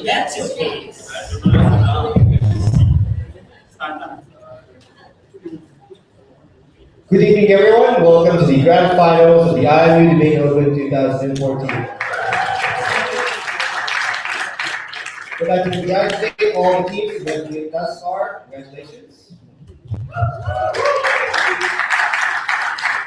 That's your face. Good evening, everyone. Welcome to the grand finals of the IMU Debate Open 2014. We'd like to congratulate all the teams who have played thus far. Congratulations.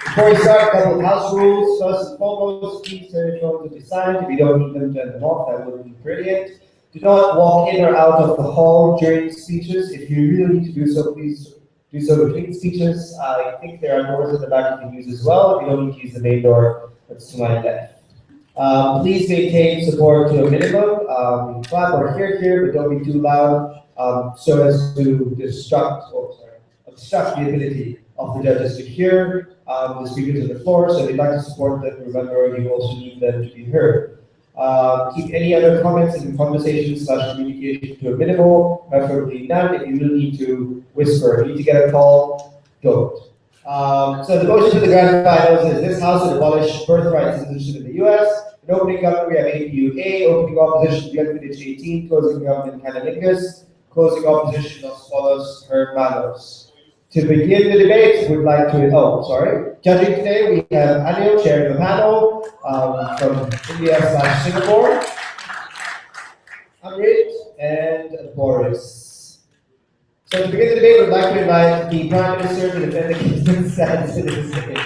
Before we start, a couple of house rules. First and foremost, please turn your phones to the side. If you don't need them, turn them off. That would be brilliant. Do not walk in or out of the hall during speeches. If you really need to do so, please do so between speeches. I think there are doors at the back you can use as well. If you don't need to use the main door, that's to my left. Please maintain support to a minimum. Clap or hear, but don't be too loud so as to obstruct the ability of the judges to hear the speakers on the floor. So if you'd like to support them, remember you also need them to be heard. Keep any other comments and conversations / communication to a minimal, preferably none. If you really need to whisper, need to get a call, don't. So the motion for the grand finals is this House would abolish birthright citizenship in the US. In opening government, we have APU-A, opening opposition, Glenfiddich 18, closing government, Cannilingus, closing opposition of Pollos, Hermanos. To begin the debate, we'd like to, judging today, we have Anil chairing the panel from India/Singapore, Amrit, and Boris. So to begin the debate, we'd like to invite the Prime Minister to defend the Kingdom's citizenship.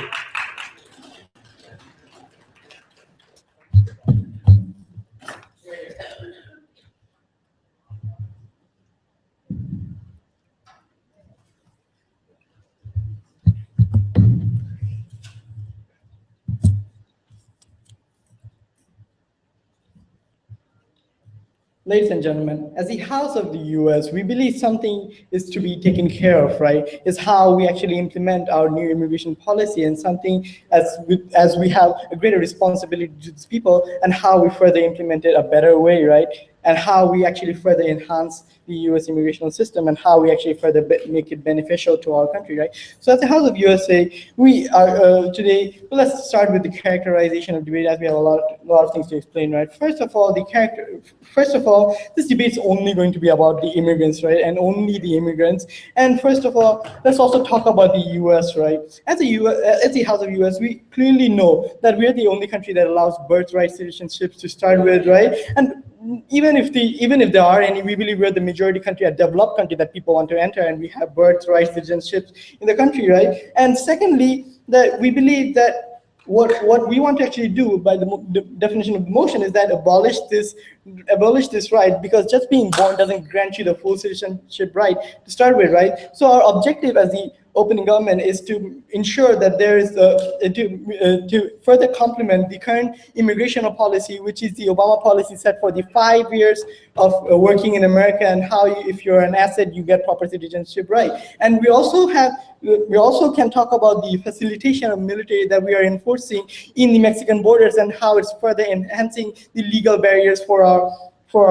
Ladies and gentlemen, as the House of the US, we believe something is to be taken care of, right? Is how we actually implement our new immigration policy, and something as we have a greater responsibility to these people, and how we further implement it a better way, right? And how we actually further enhance the US immigration system, and how we actually further make it beneficial to our country, right? So as the House of USA, we are today, well, let's start with the characterization of debate, as we have a lot of things to explain, right? First of all, this debate is only going to be about the immigrants, right? And only the immigrants. And first of all, let's also talk about the US, right? As the House of US, we clearly know that we are the only country that allows birthright citizenships to start with, right? And even if there are any, we believe we're the majority country, a developed country that people want to enter, and we have birthright citizenships in the country, right? And secondly, that we believe that what we want to actually do by the definition of the motion is that abolish this right, because just being born doesn't grant you the full citizenship right to start with, right? So our objective as the opening government is to ensure that there is to further complement the current immigration policy, which is the Obama policy set for the 5 years of working in America, and how if you're an asset, you get proper citizenship right. And we also can talk about the facilitation of military that we are enforcing in the Mexican borders, and how it's further enhancing the legal barriers for our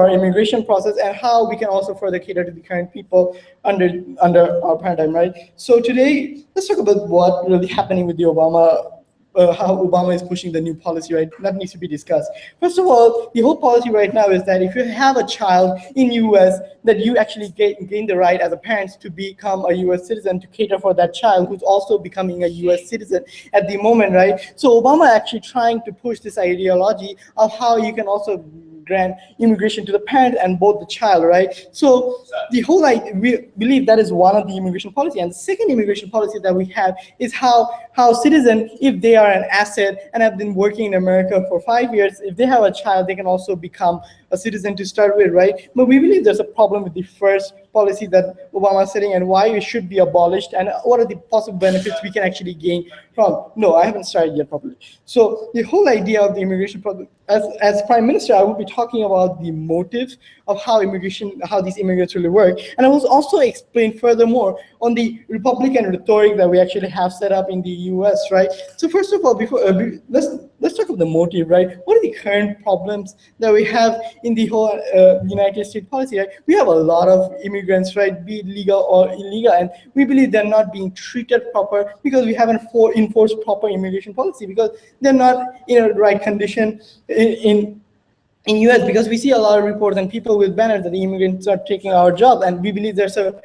immigration process, and how we can also further cater to the current people under our paradigm, right? So today, let's talk about what really happening with the how Obama is pushing the new policy, right? That needs to be discussed. First of all, the whole policy right now is that if you have a child in US, that you actually gain the right as a parent to become a US citizen, to cater for that child who's also becoming a US citizen at the moment, right? So Obama actually trying to push this ideology of how you can also grant immigration to the parent and both the child, right? So the whole, we believe that is one of the immigration policy. And the second immigration policy that we have is how citizens, if they are an asset and have been working in America for 5 years, if they have a child, they can also become a citizen to start with, right? But we believe there's a problem with the first policy that Obama is setting and why it should be abolished and what are the possible benefits we can actually gain from. No, I haven't started yet properly. So the whole idea of the immigration problem, as Prime Minister, I will be talking about the motives of how these immigrants really work. And I will also explain furthermore on the Republican rhetoric that we actually have set up in the US, right? So first of all, let's talk about the motive, right? What are the current problems that we have in the whole United States policy, right? We have a lot of immigrants, right, be it legal or illegal, and we believe they're not being treated proper because we haven't enforced proper immigration policy, because they're not in a right condition in US, because we see a lot of reports and people with banners that the immigrants are taking our job, and we believe there's a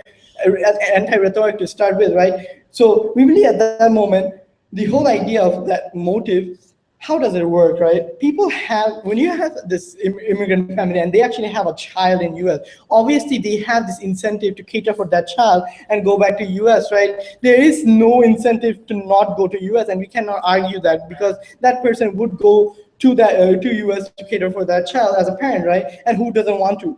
anti-rhetoric to start with, right? So we believe at that moment, the whole idea of that motive, how does it work, right? People have, when you have this immigrant family and they actually have a child in US, obviously they have this incentive to cater for that child and go back to US, right? There is no incentive to not go to US, and we cannot argue that, because that person would go to to US to cater for that child as a parent, right? And who doesn't want to?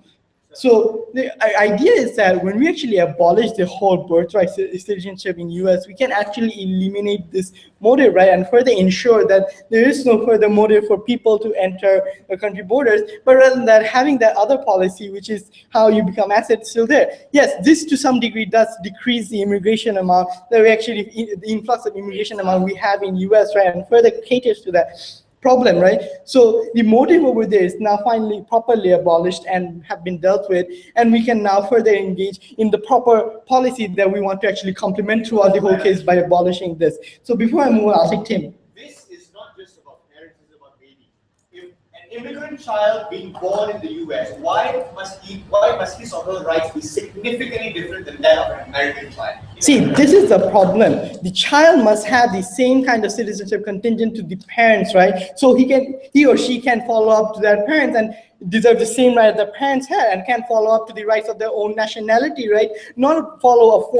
So the idea is that when we actually abolish the whole birthright citizenship in US, we can actually eliminate this motive, right? And further ensure that there is no further motive for people to enter the country borders, but rather than that, having that other policy, which is how you become assets, still there. Yes, this to some degree does decrease the immigration amount that we actually, the influx of immigration amount we have in US, right? And further caters to that problem, right? So the motive over there is now finally properly abolished and have been dealt with, and we can now further engage in the proper policy that we want to actually complement throughout the whole case by abolishing this. So before I move on, I'll take Tim. This is not just about parents, it's about babies. If an immigrant child being born in the US, why must his or her rights be significantly different than that of an American child? See, this is the problem. The child must have the same kind of citizenship contingent to the parents, right? So he or she can follow up to their parents and deserve the same right that the parents had, and can follow up to the rights of their own nationality, right? Not follow a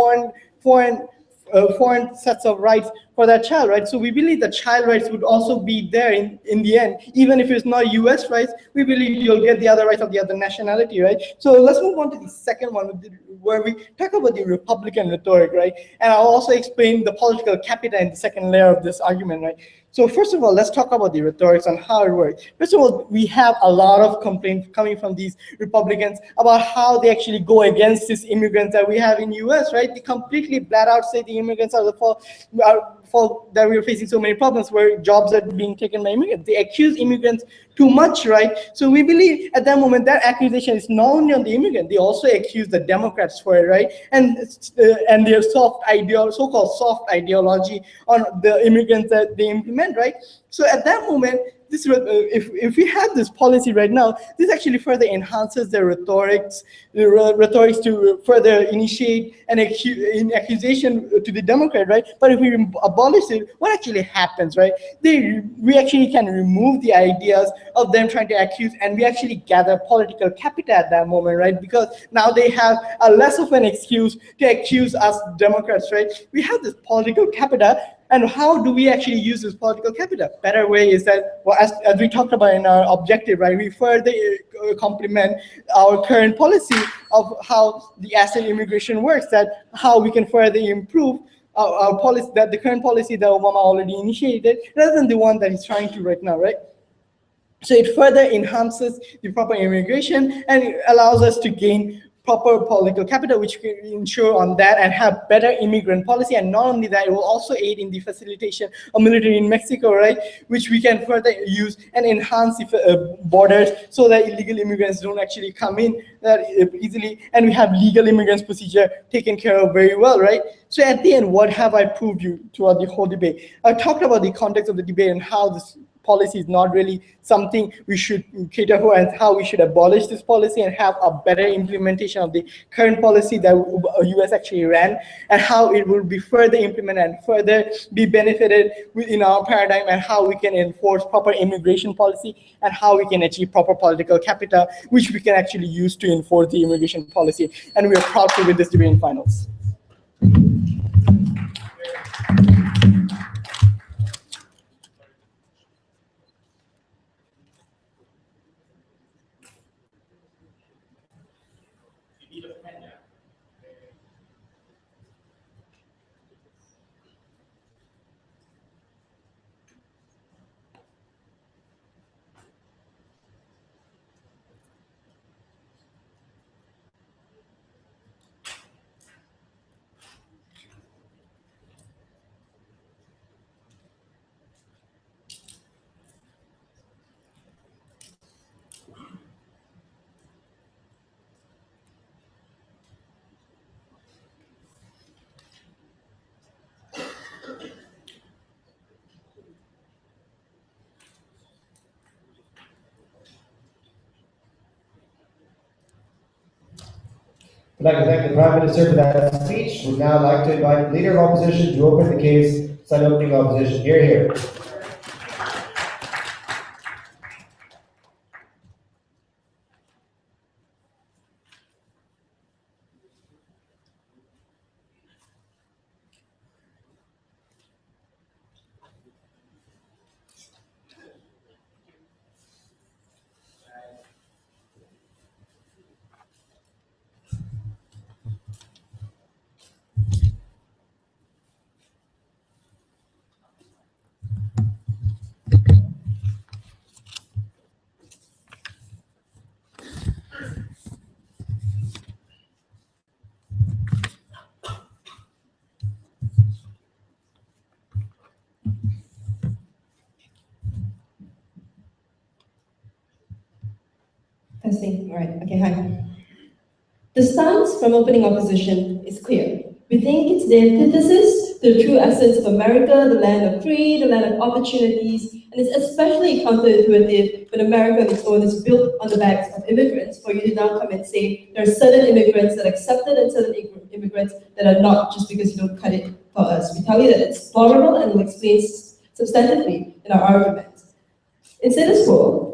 foreign sets of rights for that child, right? So we believe that child rights would also be there in the end. Even if it's not US rights, we believe you'll get the other rights of the other nationality, right? So let's move on to the second one, where we talk about the Republican rhetoric, right? And I'll also explain the political capita in the second layer of this argument, right? So first of all, let's talk about the rhetorics and how it works. First of all, we have a lot of complaints coming from these Republicans about how they actually go against these immigrants that we have in US, right? They completely flat out say the immigrants are the fault that we're facing so many problems where jobs are being taken by immigrants. They accuse immigrants too much, right? So we believe at that moment that accusation is not only on the immigrant, they also accuse the Democrats for it, right? And their so-called soft ideology on the immigrants that they implement, right? So at that moment, this if we have this policy right now, this actually further enhances their rhetorics to further initiate an accusation to the Democrat, right? But if we abolish it, what actually happens, right? We actually can remove the ideas of them trying to accuse, and we actually gather political capital at that moment, right? Because now they have a less of an excuse to accuse us Democrats, right? We have this political capital. And how do we actually use this political capital? Better way is that, well, as we talked about in our objective, right, we further complement our current policy of how the asset immigration works, that how we can further improve our policy, that the current policy that Obama already initiated, rather than the one that he's trying to right now, right? So it further enhances the proper immigration, and it allows us to gain proper political capital, which can ensure on that and have better immigrant policy. And not only that, it will also aid in the facilitation of military in Mexico, right? Which we can further use and enhance the borders so that illegal immigrants don't actually come in that easily. And we have legal immigrants procedure taken care of very well, right? So at the end, what have I proved you throughout the whole debate? I talked about the context of the debate and how this policy is not really something we should cater for, and how we should abolish this policy and have a better implementation of the current policy that US actually ran, and how it will be further implemented and further be benefited in our paradigm, and how we can enforce proper immigration policy, and how we can achieve proper political capital, which we can actually use to enforce the immigration policy. And we are proud to win this debate in finals. I'd like to thank the Prime Minister for that speech. Would now like to invite the Leader of Opposition to open the case. Sign opening opposition. Hear, hear. Testing, all right, okay, hi. The stance from opening opposition is clear. We think it's the antithesis to the true essence of America, the land of free, the land of opportunities, and it's especially counterintuitive when America on its own is built on the backs of immigrants, for you to now come and say there are certain immigrants that are accepted and certain immigrants that are not, just because you don't cut it for us. We tell you that it's tolerable and we'll explain substantively in our arguments. In status quo,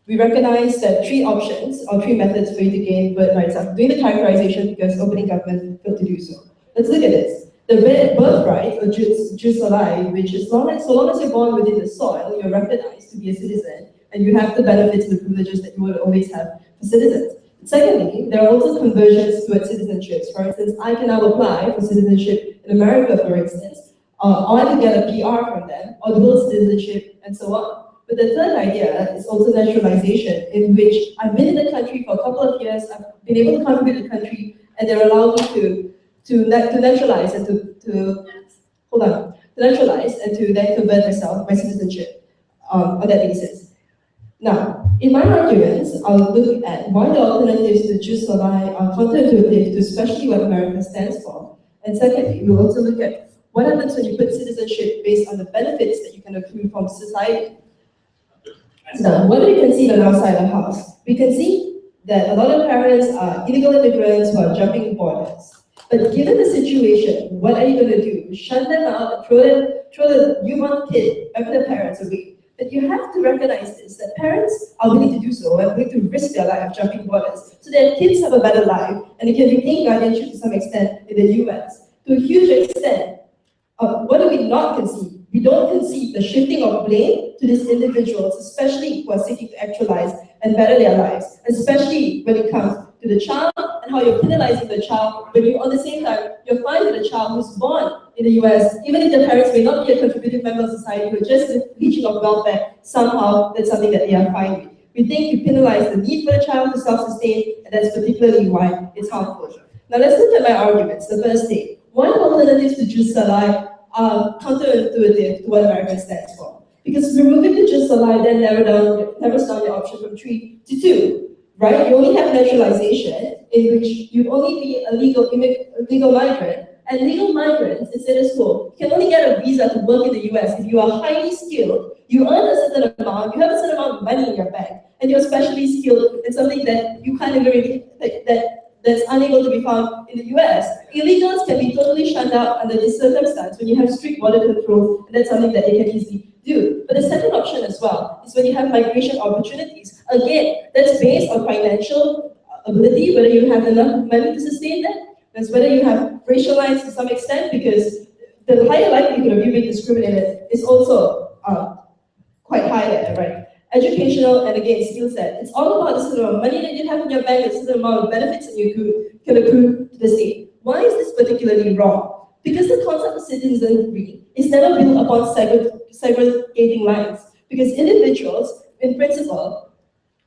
we recognize that three options or three methods for you to gain birthrights. I'm doing the characterization because opening government failed to do so. Let's look at this. The birthright, or jus soli, which is so long as you're born within the soil, you're recognized to be a citizen, and you have the benefits and the privileges that you would always have for citizens. Secondly, there are also conversions towards citizenships. For instance, I can now apply for citizenship in America, for instance, or I can get a PR from them, or dual citizenship, and so on. But the third idea is also naturalization, in which I've been in the country for a couple of years, I've been able to contribute to the country, and they're allowed me to naturalize and to naturalize and to then convert myself, my citizenship, on that basis. Now, in my arguments, I'll look at why the alternatives to jus soli are counterintuitive to especially what America stands for. And secondly, we'll also look at what happens when you put citizenship based on the benefits that you can accrue from society. Now, what do we concede on outside the house? We can see that a lot of parents are illegal immigrants who are jumping borders. But given the situation, what are you going to do? Shut them out and throw the newborn kid back to the parents away. But you have to recognize this, that parents are willing to do so and willing to risk their life jumping borders so their kids have a better life and they can retain guardianship to some extent in the US. To a huge extent, what do we not concede? We don't concede the shifting of blame to these individuals, especially who are seeking to actualize and better their lives, especially when it comes to the child and how you're penalizing the child when you, on the same time, you're finding a child who's born in the US, even if the parents may not be a contributing member of society, but just the reaching of welfare, somehow that's something that they are fine with. We think you penalize the need for the child to self-sustain, and that's particularly why it's harmful. Now let's look at my arguments. The first thing, one alternative to jus soli are counterintuitive to what America stands for. Because removing the jus soli then narrows down the option from 3 to 2, right? You only have naturalization, in which you only be a legal migrant, and legal migrants in status quo can only get a visa to work in the US if you are highly skilled, you earn a certain amount, you have a certain amount of money in your bank, and you're specially skilled in something that you can't really, that's unable to be found in the US. Illegals can be totally shunned out under this circumstance when you have strict border control, and that's something that they can easily do. But the second option as well is when you have migration opportunities. Again, that's based on financial ability, whether you have enough money to sustain that, that's whether you have racial lines to some extent, because the higher likelihood of you being discriminated is also quite high there, right? Educational, and again, skill set. It's all about the certain amount of money that you have in your bank, the certain amount of benefits that you can accrue to the state. Why is this particularly wrong? Because the concept of citizenry is never built upon segregating lines. Because individuals, in principle,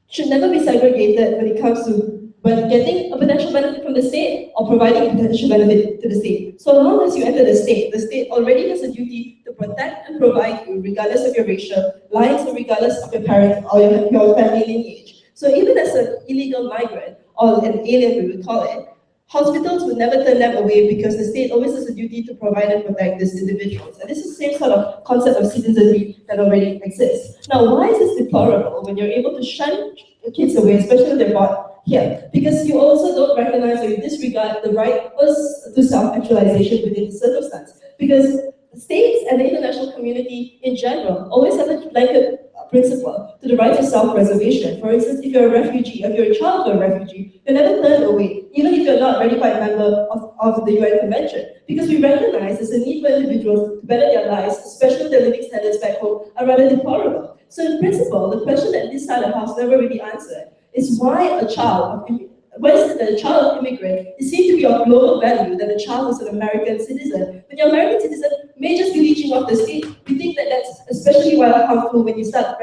should never be segregated when it comes to getting a potential benefit from the state or providing a potential benefit to the state. So long as you enter the state already has a duty to protect and provide you regardless of your racial lines or regardless of your parent or your family lineage. So even as an illegal migrant or an alien, we would call it, hospitals would never turn them away because the state always has a duty to provide and protect these individuals. And this is the same sort of concept of citizenry that already exists. Now, why is this deplorable when you're able to shun kids away, especially when they're born here? Because you also don't recognize or you disregard regard the right to self-actualization within the circumstance. Because states and the international community in general always have a blanket principle to the right to self-preservation. For instance, if you're a refugee, if you're a child of a refugee, you're never turned away, even if you're not a ratified member of the UN Convention, because we recognize there's a need for individuals to better their lives, especially if their living standards back home are rather deplorable. So in principle, the question that this side of the house never really answered is why is it that a child of immigrant is seen to be of lower value than a child who's an American citizen? When you're an American citizen, may just be leeching off the state. We think that that's especially harmful when you start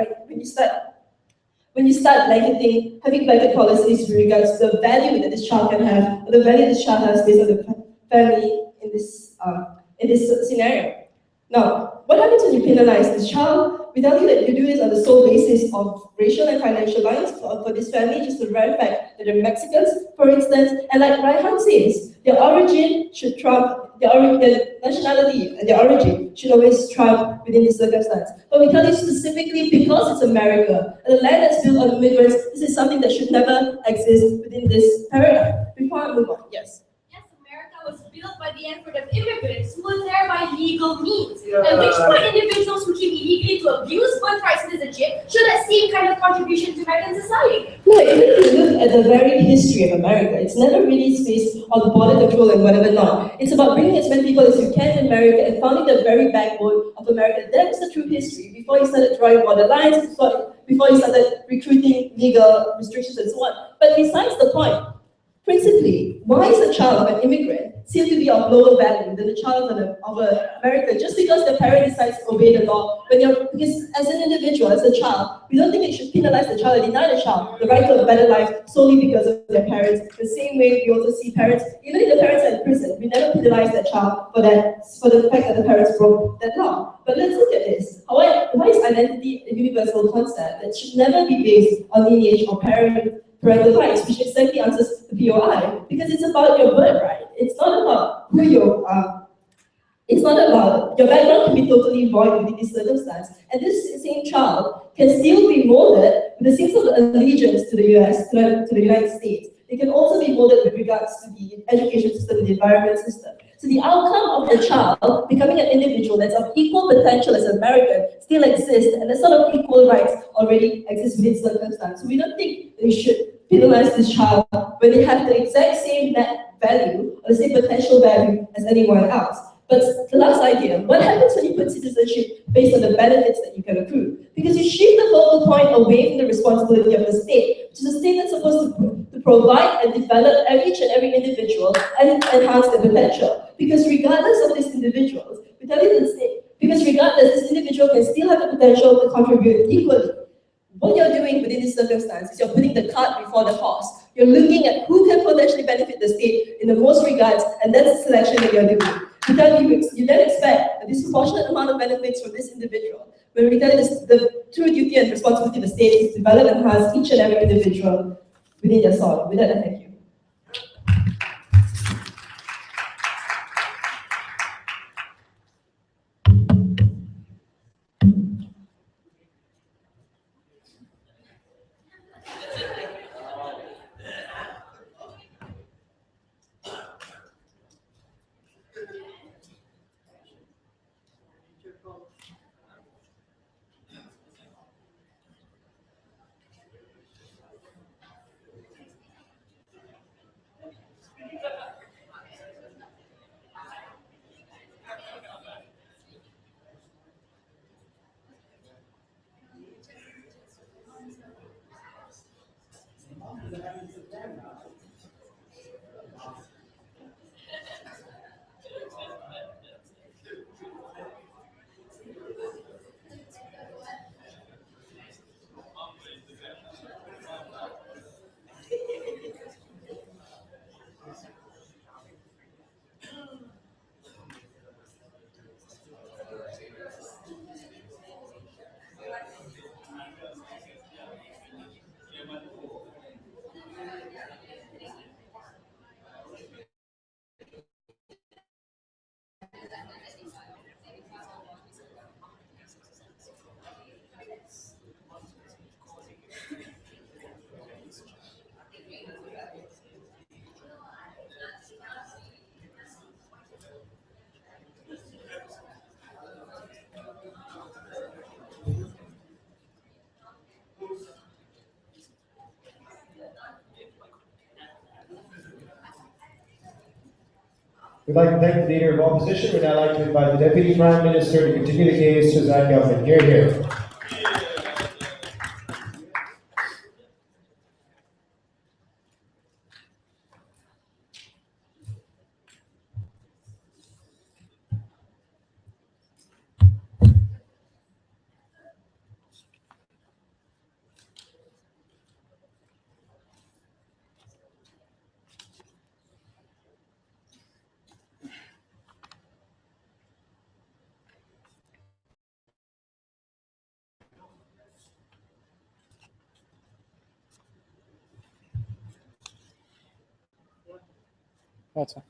blanketing, having blanket policies with regards to the value that this child can have, or the value this child has based on the family in this scenario. Now, what happens when you penalize this child? We tell you that you do this on the sole basis of racial and financial lines for this family, just the very fact that they're Mexicans, for instance, and like Raihan says, their origin should trump, their nationality and their origin should always trump within this circumstance. But we tell you specifically because it's America, and the land that's built on immigrants, this is something that should never exist within this paradigm. Before I move on, yes. Was built by the effort of immigrants who were there by legal means, and which were individuals who came illegally to abuse birthright citizenship show that same kind of contribution to American society. No, even if you look at the very history of America, it's never really based on border control and whatever not. It's about bringing as many people as you can in America and founding the very backbone of America. That was the true history before you started drawing border lines, before you started recruiting legal restrictions and so on. But besides the point, principally, why is a child of an immigrant seen to be of lower value than the child of an American just because the parent decides to obey the law? Because as an individual, as a child, we don't think it should penalize the child and deny the child the right to a better life solely because of their parents. The same way we also see parents, even if the parents are in prison, we never penalize that child for the fact that the parents broke that law. But let's look at this. Why is identity a universal concept that should never be based on lineage or parental rights, which exactly answers the POI, because it's about your birthright. It's not about who you are. It's not about your background can be totally void within this circumstance. And this same child can still be molded with the sense of allegiance to the US, to the United States. It can also be molded with regards to the education system, the environment system. So the outcome of the child becoming an individual that's of equal potential as an American still exists, and the sort of equal rights already exist within circumstance. So we don't think we should penalize this child when they have the exact same net value or the same potential value as anyone else. But the last idea, what happens when you put citizenship based on the benefits that you can accrue? Because you shift the focal point away from the responsibility of the state, which is a state that's supposed to provide and develop each and every individual and enhance their potential. Because regardless of these individuals, we tell you the state, because regardless, this individual can still have the potential to contribute equally. What you're doing within this circumstance is you're putting the cart before the horse. You're looking at who can potentially benefit the state in the most regards, and that's the selection that you're doing. You then expect a disproportionate amount of benefits from this individual. When we tell you the true duty and responsibility of the state is to develop and enhance each and every individual within their soil. With that, I thank you. We'd like to thank the Leader of Opposition. We'd now like to invite the Deputy Prime Minister to continue the case to that government. Hear, hear. That's fine.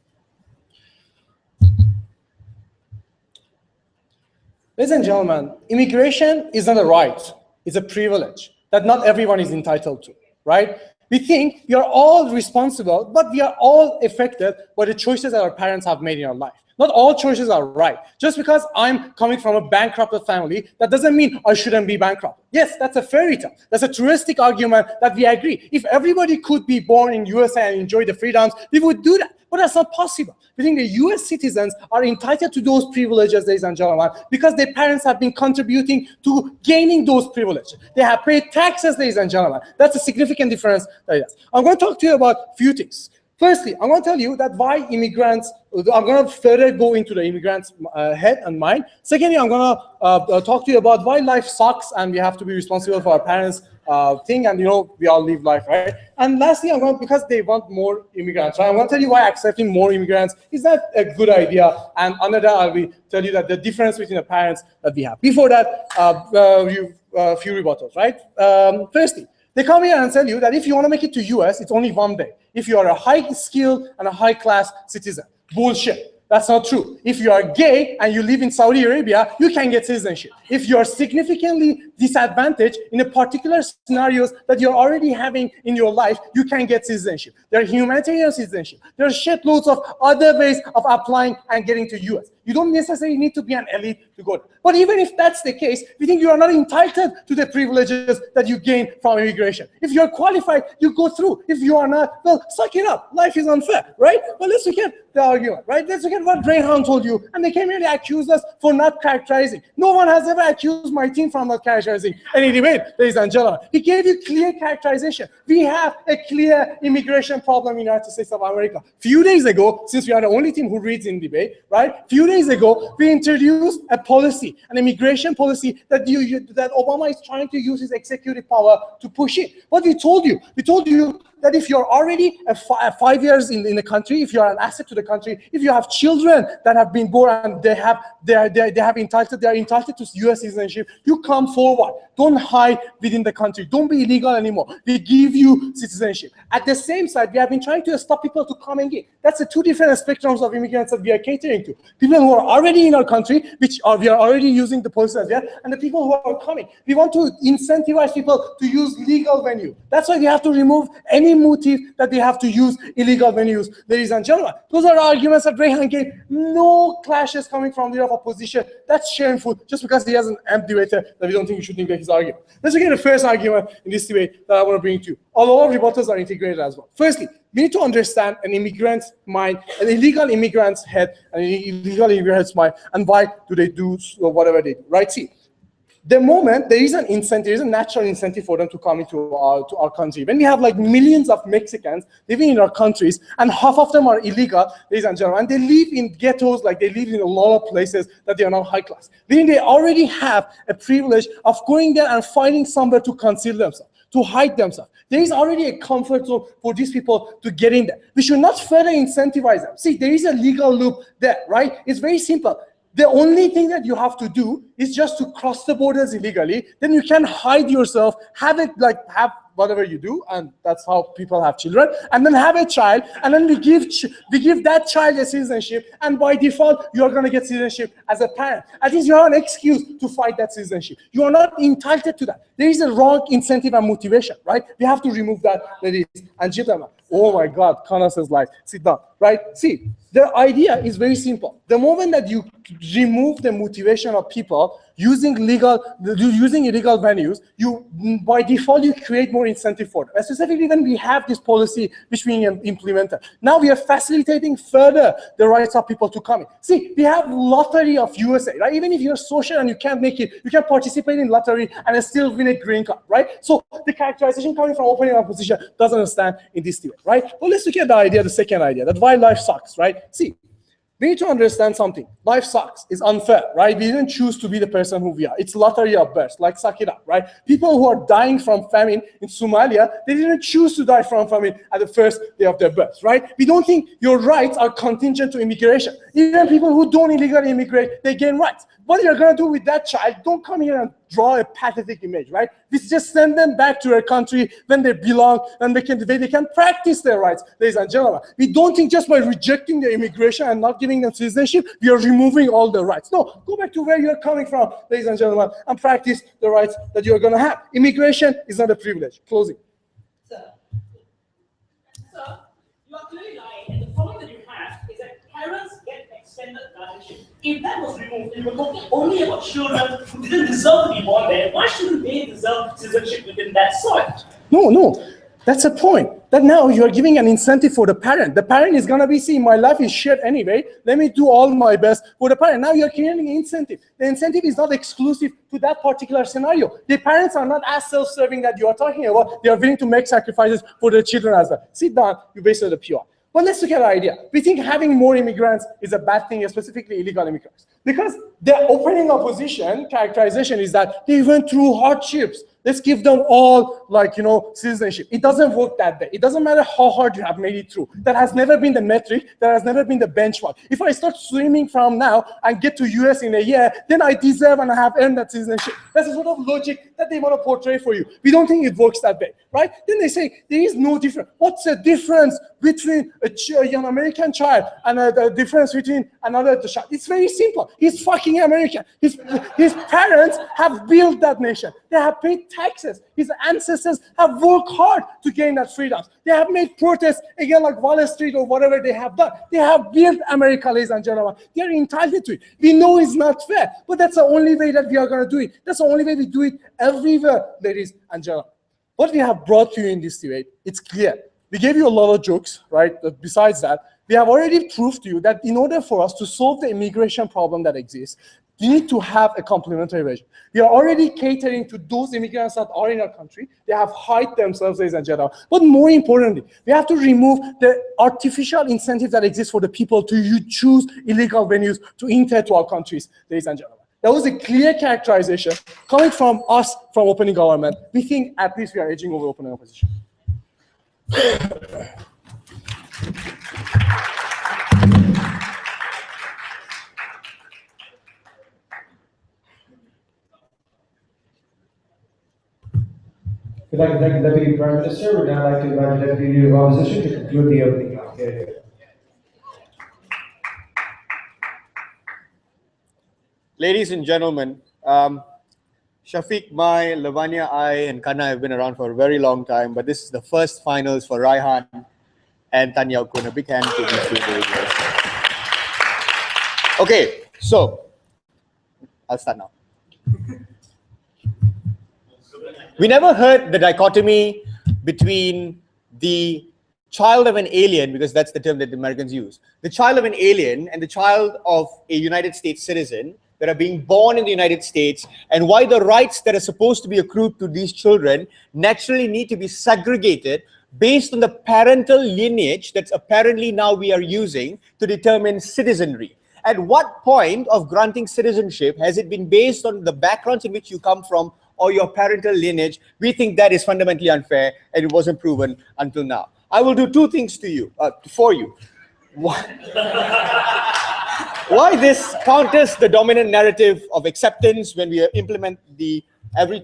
Ladies and gentlemen, immigration is not a right, it's a privilege that not everyone is entitled to, right? We think we are all responsible, but we are all affected by the choices that our parents have made in our life. Not all choices are right. Just because I'm coming from a bankrupted family, that doesn't mean I shouldn't be bankrupt. Yes, that's a fairy tale. That's a touristic argument that we agree. If everybody could be born in USA and enjoy the freedoms, we would do that. But that's not possible. We think the US citizens are entitled to those privileges, ladies and gentlemen, because their parents have been contributing to gaining those privileges. They have paid taxes, ladies and gentlemen. That's a significant difference. I'm going to talk to you about a few things. Firstly, I'm going to tell you that why immigrants, I'm going to further go into the immigrants' head and mind. Secondly, I'm going to talk to you about why life sucks and we have to be responsible for our parents' thing, and we all live life, right? And lastly, because they want more immigrants, right? I'm going to tell you why accepting more immigrants is not a good idea, and under that, I will tell you that the difference between the parents that we have. Before that, a few rebuttals, right? Firstly, they come here and tell you that if you want to make it to US, it's only one way. If you are a high-skilled and a high-class citizen. Bullshit. That's not true. If you are gay and you live in Saudi Arabia, you can get citizenship. If you are significantly disadvantaged in a particular scenarios that you're already having in your life, you can get citizenship. There are humanitarian citizenship. There are shitloads of other ways of applying and getting to US. You don't necessarily need to be an elite to go there. But even if that's the case, we think you are not entitled to the privileges that you gain from immigration. If you're qualified, you go through. If you are not, well, suck it up. Life is unfair, right? Well, let's look at the argument, right? Let's look at what Raihanur told you. And they came here to accuse us for not characterizing. No one has ever accused my team from not characterizing any debate, ladies and gentlemen. He gave you clear characterization. We have a clear immigration problem in the United States of America. Few days ago, since we are the only team who reads in debate, right? Few days ago, we introduced a policy, an immigration policy that that Obama is trying to use his executive power to push it. What we told you that if you're already 5 years in the country, if you are an asset to the country, if you have children that have been born and they are entitled to US citizenship, you come forward. Don't hide within the country. Don't be illegal anymore. We give you citizenship. At the same side, we have been trying to stop people to come and get. That's the two different spectrums of immigrants that we are catering to. People who are already in our country, we are already using the policies there, and the people who are coming. We want to incentivize people to use legal venue. That's why we have to remove any motive that they have to use illegal venues, ladies and gentlemen. Those are arguments that Raihanur gave. No clashes coming from the opposition. That's shameful, just because he has an amp debater that we don't think you should make his argument. Let's look at the first argument in this debate that I want to bring to you. Although rebuttals are integrated as well. Firstly, we need to understand an immigrant's mind, an illegal immigrant's head, an illegal immigrant's mind, and why do they do whatever they do, right? See, the moment there is an incentive, there is a natural incentive for them to come into our country. When we have like millions of Mexicans living in our countries, and half of them are illegal, ladies and gentlemen, and they live in ghettos, like they live in a lot of places that they are not high class. Then they already have a privilege of going there and finding somewhere to conceal themselves, to hide themselves. There is already a comfort zone for these people to get in there. We should not further incentivize them. See, there is a legal loop there, right? It's very simple. The only thing that you have to do is just to cross the borders illegally. Then you can hide yourself, have whatever you do, and that's how people have children, and then have a child, and then we give that child a citizenship, and by default, you're going to get citizenship as a parent. At least you have an excuse to fight that citizenship. You are not entitled to that. There is a wrong incentive and motivation, right? We have to remove that, ladies and gentlemen. Oh my God, Kanna says like, sit down, right? See, the idea is very simple. The moment that you remove the motivation of people using illegal venues, you by default you create more incentive for them. Specifically, when we have this policy which we implemented, now we are facilitating further the rights of people to come in. See, we have lottery of USA, right? Even if you're social and you can't make it, you can participate in lottery and still win a green card, right? So the characterization coming from opening opposition doesn't stand in this debate, right? Well, let's look at the idea, the second idea, that why life sucks, right? See, we need to understand something. Life sucks. It's unfair, right? We didn't choose to be the person who we are. It's lottery of birth, like suck it up, right? People who are dying from famine in Somalia, they didn't choose to die from famine at the first day of their birth, right? We don't think your rights are contingent to immigration. Even people who don't illegally immigrate, they gain rights. What you're going to do with that child, don't come here and draw a pathetic image, right? We just send them back to their country when they belong and they can practice their rights, ladies and gentlemen. We don't think just by rejecting the immigration and not giving them citizenship, we are removing all the rights. No, go back to where you're coming from, ladies and gentlemen, and practice the rights that you're going to have. Immigration is not a privilege. Closing. Sir, you are clearly lying, and the problem that you have is that parents get extended guardianship. If that was removed, and we're talking only about children who didn't deserve to be born there, why shouldn't they deserve citizenship within that soil? No. That's a point. That now you're giving an incentive for the parent. The parent is going to be seeing my life is shit anyway. Let me do all my best for the parent. Now you're creating an incentive. The incentive is not exclusive to that particular scenario. The parents are not as self-serving that you are talking about. They are willing to make sacrifices for their children as well. Sit down, you wasted the PR. But let's look at the idea. We think having more immigrants is a bad thing, specifically illegal immigrants. Because the opening opposition characterization is that they went through hardships. Let's give them all, citizenship. It doesn't work that way. It doesn't matter how hard you have made it through. That has never been the metric. That has never been the benchmark. If I start swimming from now and get to US in a year, then I deserve and I have earned that citizenship. That's the sort of logic that they want to portray for you. We don't think it works that way, right? Then they say there is no difference. What's the difference between an American child and the difference between another child? It's very simple. He's fucking American. His parents have built that nation. They have paid taxes. His ancestors have worked hard to gain that freedom. They have made protests again like Wall Street or whatever they have done. They have built America, ladies and gentlemen. They are entitled to it. We know it's not fair, but that's the only way that we are going to do it. That's the only way we do it everywhere, ladies and gentlemen. What we have brought to you in this debate, it's clear. We gave you a lot of jokes, right? But besides that, we have already proved to you that in order for us to solve the immigration problem that exists, we need to have a complementary version. We are already catering to those immigrants that are in our country. They have hid themselves, ladies and gentlemen. But more importantly, we have to remove the artificial incentive that exists for the people to choose illegal venues to enter to our countries, ladies and gentlemen. That was a clear characterization coming from us, from opening government. We think at least we are edging over opening opposition. We'd like to thank the Deputy Prime Minister. We'd now like to invite the Deputy Leader of Opposition to conclude the opening round. Ladies and gentlemen, Shafiq, Lavania, I, and Kanna have been around for a very long time, but this is the first finals for Raihan and Tanya Okun. A big hand to these two individuals. Okay, so I'll start now. We never heard the dichotomy between the child of an alien, because that's the term that the Americans use, the child of an alien and the child of a United States citizen that are being born in the United States, and why the rights that are supposed to be accrued to these children naturally need to be segregated based on the parental lineage that's apparently now we are using to determine citizenry. At what point of granting citizenship has it been based on the backgrounds in which you come from or your parental lineage? We think that is fundamentally unfair, and it wasn't proven until now. I will do two things to you, for you. Why this counters the dominant narrative of acceptance when we implement the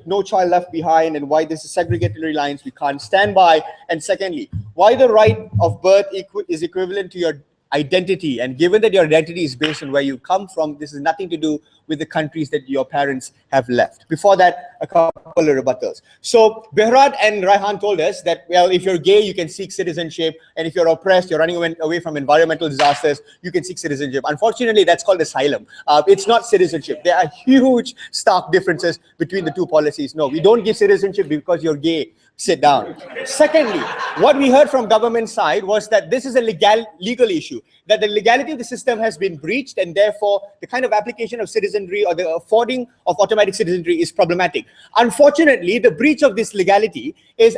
no child left behind, and why this is segregatory lines we can't stand by. And secondly, why the right of birth is equivalent to your identity, and given that your identity is based on where you come from, this has nothing to do with the countries that your parents have left. Before that, a couple of rebuttals. So Behrad and Raihan told us that, well, if you're gay, you can seek citizenship, and if you're oppressed, you're running away from environmental disasters, you can seek citizenship. Unfortunately, that's called asylum. It's not citizenship. There are huge, stark differences between the two policies. No, we don't give citizenship because you're gay. Sit down. Secondly, what we heard from government side was that this is a legal issue, that the legality of the system has been breached, and therefore the kind of application of citizenry or the affording of automatic citizenry is problematic. Unfortunately, the breach of this legality is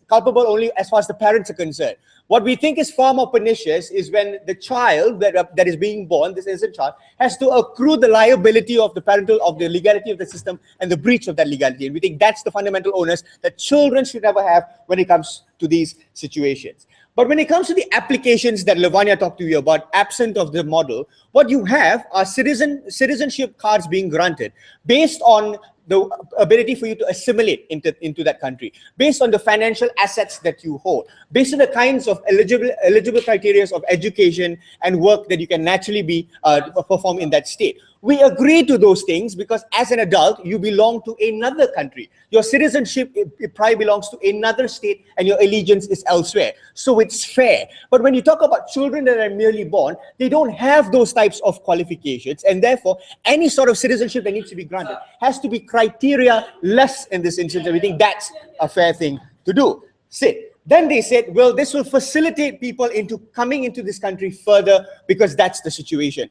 culpable only as far as the parents are concerned. What we think is far more pernicious is when the child that is being born, this innocent child, has to accrue the liability of the legality of the system and the breach of that legality. And we think that's the fundamental onus that children should never have when it comes to these situations. But when it comes to the applications that Lavania talked to you about, absent of the model, what you have are citizenship cards being granted based on the ability for you to assimilate into that country, based on the financial assets that you hold, based on the kinds of eligible criteria of education and work that you can naturally perform in that state. We agree to those things because as an adult, you belong to another country. Your citizenship it probably belongs to another state and your allegiance is elsewhere. So it's fair. But when you talk about children that are merely born, they don't have those types of qualifications, and therefore any sort of citizenship that needs to be granted has to be criteria less in this instance, and we think that's a fair thing to do. Then they said, well, this will facilitate people into coming into this country further because that's the situation.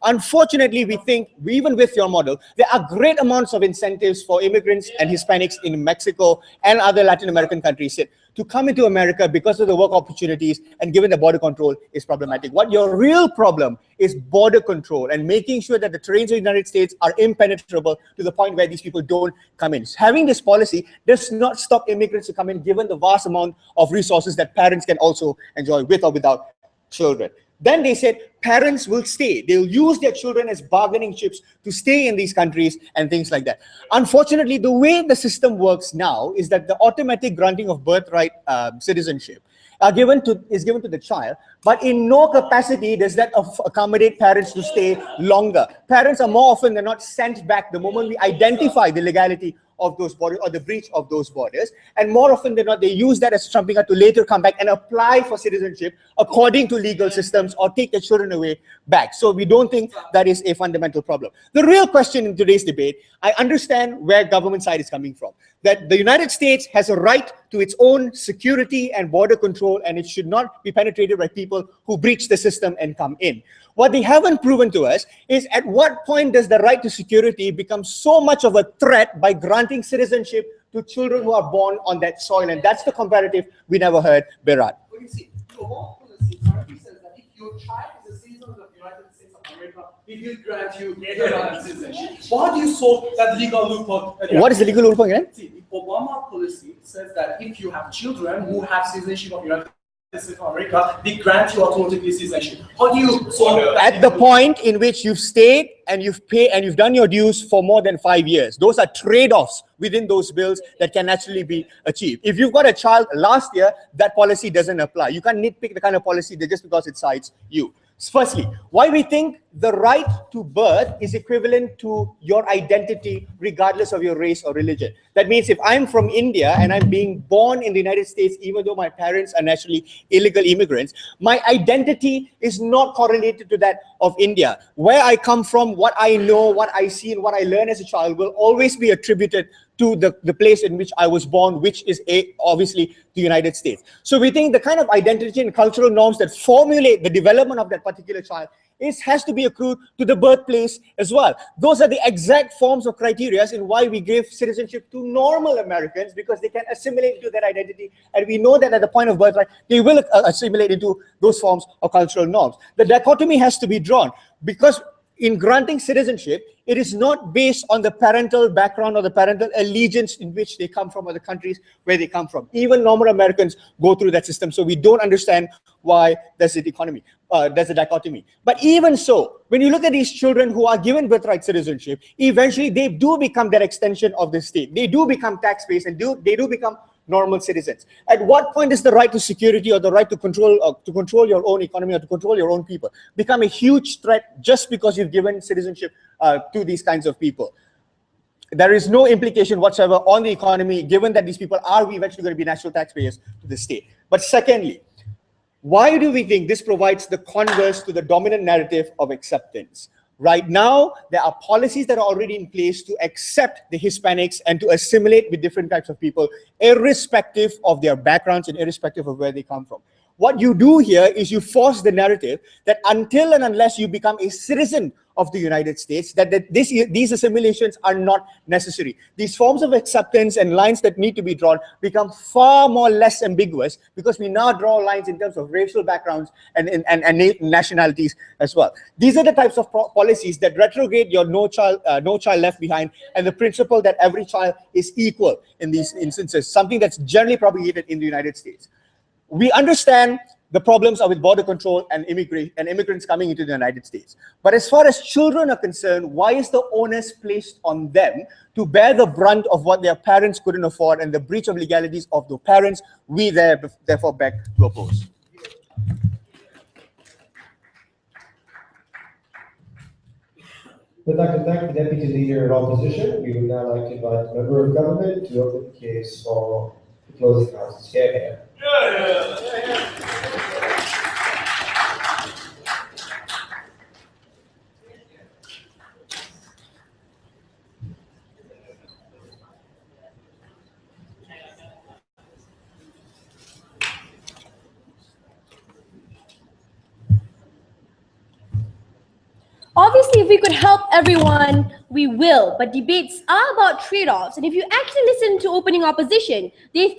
Unfortunately, we think, even with your model, there are great amounts of incentives for immigrants and Hispanics in Mexico and other Latin American countries to come into America because of the work opportunities, and given the border control is problematic. What your real problem is border control and making sure that the terrains of the United States are impenetrable to the point where these people don't come in. Having this policy does not stop immigrants to come in, given the vast amount of resources that parents can also enjoy with or without children. Then they said parents will stay. They'll use their children as bargaining chips to stay in these countries and things like that. Unfortunately, the way the system works now is that the automatic granting of birthright citizenship is given to the child, but in no capacity does that accommodate parents to stay longer. Parents are more often than not sent back the moment we identify the legality of those borders or the breach of those borders, and more often than not they use that as a trumping card to later come back and apply for citizenship according to legal systems or take their children away back. So we don't think that is a fundamental problem. The real question in today's debate, I understand where government side is coming from, that the United States has a right to its own security and border control, and it should not be penetrated by people who breach the system and come in. What they haven't proven to us is at what point does the right to security become so much of a threat by granting citizenship to children who are born on that soil, and that's the comparative we never heard, Behrad. Well, you see, your policy currently says that if your child is a citizen of the United States of America, we will grant you Gerard citizenship. Why do you solve that legal loophole? What is the legal loophole again? See, the Obama policy says that if you have children who have citizenship of the United States of America, they grant you automatically citizenship. How do you solve that? At the point in which you've stayed and you've paid and you've done your dues for more than 5 years. Those are trade-offs within those bills that can actually be achieved. If you've got a child last year, that policy doesn't apply. You can't nitpick the kind of policy just because it cites you. Firstly, why we think the right to birth is equivalent to your identity regardless of your race or religion. That means if I'm from India and I'm being born in the United States, even though my parents are naturally illegal immigrants, my identity is not correlated to that of India. Where I come from, what I know, what I see, and what I learn as a child will always be attributed to the place in which I was born, which is obviously the United States. So we think the kind of identity and cultural norms that formulate the development of that particular child has to be accrued to the birthplace as well. Those are the exact forms of criteria in why we give citizenship to normal Americans, because they can assimilate into their identity, and we know that at the point of birthright, they will assimilate into those forms of cultural norms. The dichotomy has to be drawn, because in granting citizenship, it is not based on the parental background or the parental allegiance in which they come from or the countries where they come from. Even normal Americans go through that system, so we don't understand why there's a dichotomy. But even so, when you look at these children who are given birthright citizenship, eventually they do become that extension of the state. They do become tax-based, and they do become normal citizens. At what point does the right to security or the right to control your own economy or to control your own people become a huge threat just because you've given citizenship to these kinds of people? There is no implication whatsoever on the economy, given that these people are eventually going to be national taxpayers to the state. But secondly, why do we think this provides the converse to the dominant narrative of acceptance? Right now, there are policies that are already in place to accept the Hispanics and to assimilate with different types of people, irrespective of their backgrounds and irrespective of where they come from. What you do here is you force the narrative that until and unless you become a citizen of the United States, that these assimilations are not necessary. These forms of acceptance and lines that need to be drawn become far more less ambiguous because we now draw lines in terms of racial backgrounds and nationalities as well. These are the types of policies that retrograde your no child left behind and the principle that every child is equal in these instances, something that's generally propagated in the United States. We understand the problems are with border control and immigrants coming into the United States. But as far as children are concerned, why is the onus placed on them to bear the brunt of what their parents couldn't afford and the breach of legalities of the parents? We therefore beg to oppose. We'd like to thank the Deputy Leader of Opposition. We would now like to invite the Member of Government to open the case for the closing houses. Here. Obviously, if we could help everyone, we will. But debates are about trade-offs. And if you actually listen to opening opposition, they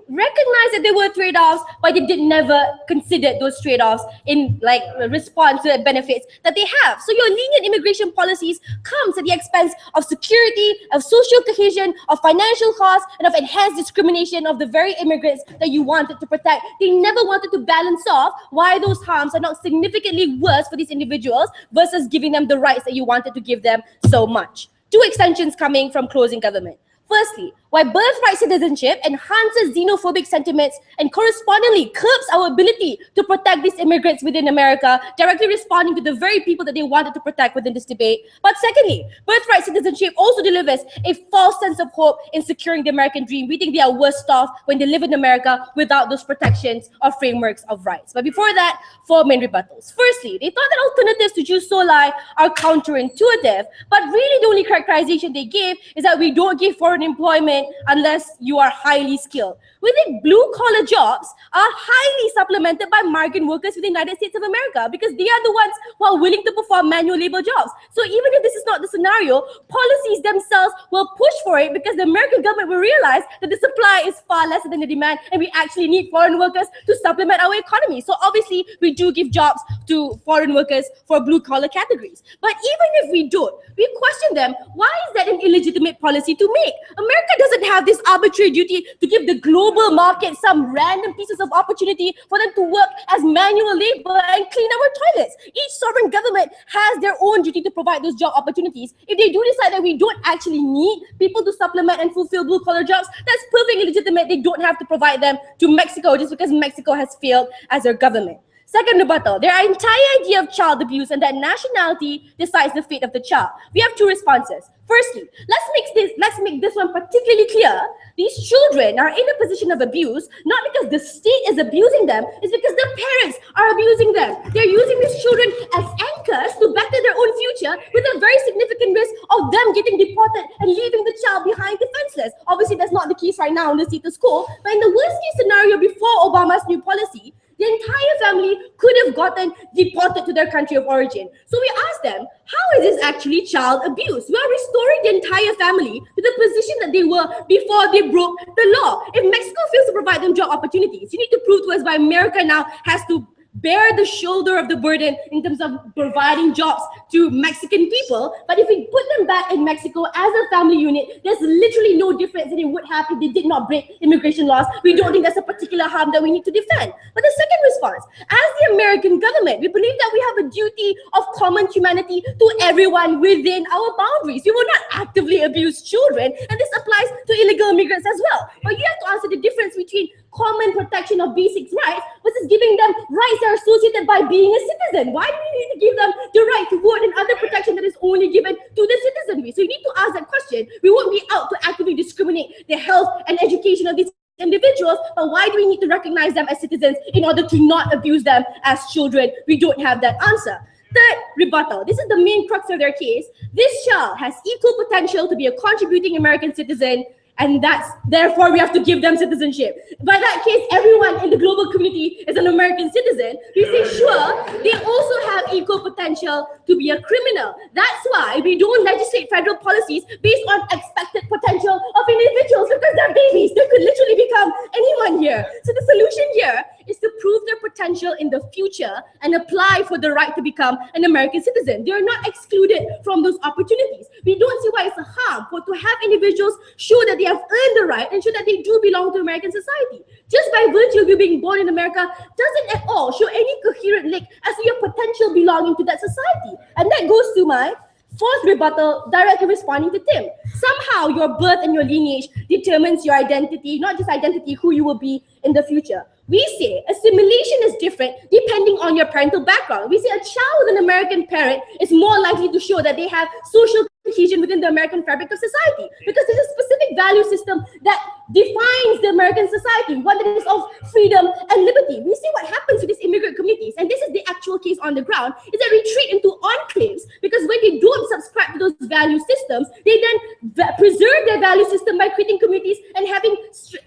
recognized that there were trade-offs, but they did never consider those trade-offs in response to the benefits that they have. So your lenient immigration policies comes at the expense of security, of social cohesion, of financial costs, and of enhanced discrimination of the very immigrants that you wanted to protect. They never wanted to balance off why those harms are not significantly worse for these individuals versus giving them the rights that you wanted to give them so much. Two extensions coming from closing government. Firstly, why birthright citizenship enhances xenophobic sentiments and correspondingly curbs our ability to protect these immigrants within America, directly responding to the very people that they wanted to protect within this debate. But secondly, birthright citizenship also delivers a false sense of hope in securing the American dream. We think they are worse off when they live in America without those protections or frameworks of rights. But before that, four main rebuttals. Firstly, they thought that alternatives to jus soli are counterintuitive, but really the only characterization they gave is that we don't give foreign employment unless you are highly skilled. We think blue-collar jobs are highly supplemented by migrant workers in the United States of America because they are the ones who are willing to perform manual labor jobs. So even if this is not the scenario, policies themselves will push for it because the American government will realize that the supply is far lesser than the demand and we actually need foreign workers to supplement our economy. So obviously, we do give jobs to foreign workers for blue-collar categories. But even if we don't, we question them, why is that an illegitimate policy to make? America doesn't have this arbitrary duty to give the global market some random pieces of opportunity for them to work as manual labor and clean our toilets. Each sovereign government has their own duty to provide those job opportunities. If they do decide that we don't actually need people to supplement and fulfill blue-collar jobs, that's perfectly legitimate. They don't have to provide them to Mexico just because Mexico has failed as their government. Second rebuttal, their entire idea of child abuse and that nationality decides the fate of the child. We have two responses. Firstly, let's make this one particularly clear. These children are in a position of abuse, not because the state is abusing them, it's because their parents are abusing them. They're using these children as anchors to better their own future with a very significant risk of them getting deported and leaving the child behind defenseless. Obviously, that's not the case right now in the status quo, but in the worst case scenario before Obama's new policy, the entire family could have gotten deported to their country of origin. So we asked them, how is this actually child abuse? We are restoring the entire family to the position that they were before they broke the law. If Mexico fails to provide them job opportunities, you need to prove to us why America now has to bear the shoulder of the burden in terms of providing jobs to Mexican people. But if we put them back in Mexico as a family unit, there's literally no difference than it would have if they did not break immigration laws. We don't think that's a particular harm that we need to defend. But the second response, as the American government. We believe that we have a duty of common humanity to everyone within our boundaries. We will not actively abuse children, and this applies to illegal immigrants as well. But you have to answer the difference between common protection of basic rights versus giving them rights that are associated by being a citizen. Why do we need to give them the right to vote and other protection that is only given to the citizenry? So you need to ask that question. We won't be out to actively discriminate the health and education of these individuals, but why do we need to recognize them as citizens in order to not abuse them as children? We don't have that answer. Third rebuttal. This is the main crux of their case. This child has equal potential to be a contributing American citizen, and therefore we have to give them citizenship. By that case, everyone in the global community is an American citizen. We say, sure, they also have equal potential to be a criminal. That's why we don't legislate federal policies based on expected potential of individuals, because they're babies. They could literally become anyone here. So the solution here is to prove their potential in the future and apply for the right to become an American citizen. They are not excluded from those opportunities. We don't see why it's a harm to have individuals show that they have earned the right and show that they do belong to American society. Just by virtue of you being born in America doesn't at all show any coherent link as to your potential belonging to that society. And that goes to my fourth rebuttal, directly responding to Tim. Somehow your birth and your lineage determines your identity, not just identity, who you will be in the future. We say assimilation is different depending on your parental background. We say a child with an American parent is more likely to show that they have social cohesion within the American fabric of society, because there's a specific value system that defines the American society, one that is of freedom and liberty. We see what happens to these immigrant communities, and this is the actual case on the ground, is that retreat into enclaves, because when they don't subscribe to those value systems, they then preserve their value system by creating communities and having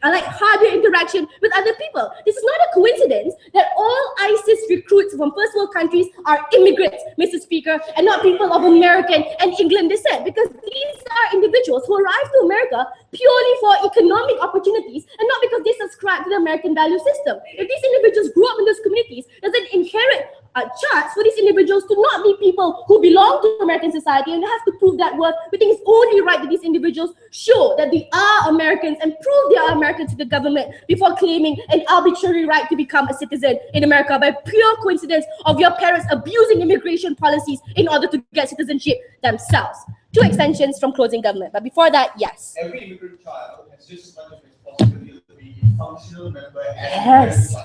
harder interaction with other people. This is not a coincidence that all ISIS recruits from first world countries are immigrants, Mr. Speaker, and not people of American and England descent, because these are individuals who arrive to America purely for economic opportunities and not because they subscribe to the American value system. If these individuals grew up in those communities, there's an inherent chance for these individuals to not be people who belong to American society, and they have to prove that worth. We think it's only right that these individuals show that they are Americans and prove they are Americans to the government before claiming an arbitrary right to become a citizen in America by pure coincidence of your parents abusing immigration policies in order to get citizenship themselves. Two extensions from closing government. But before that, yes. Every immigrant child has just as much of responsibility to be a functional member as Yes.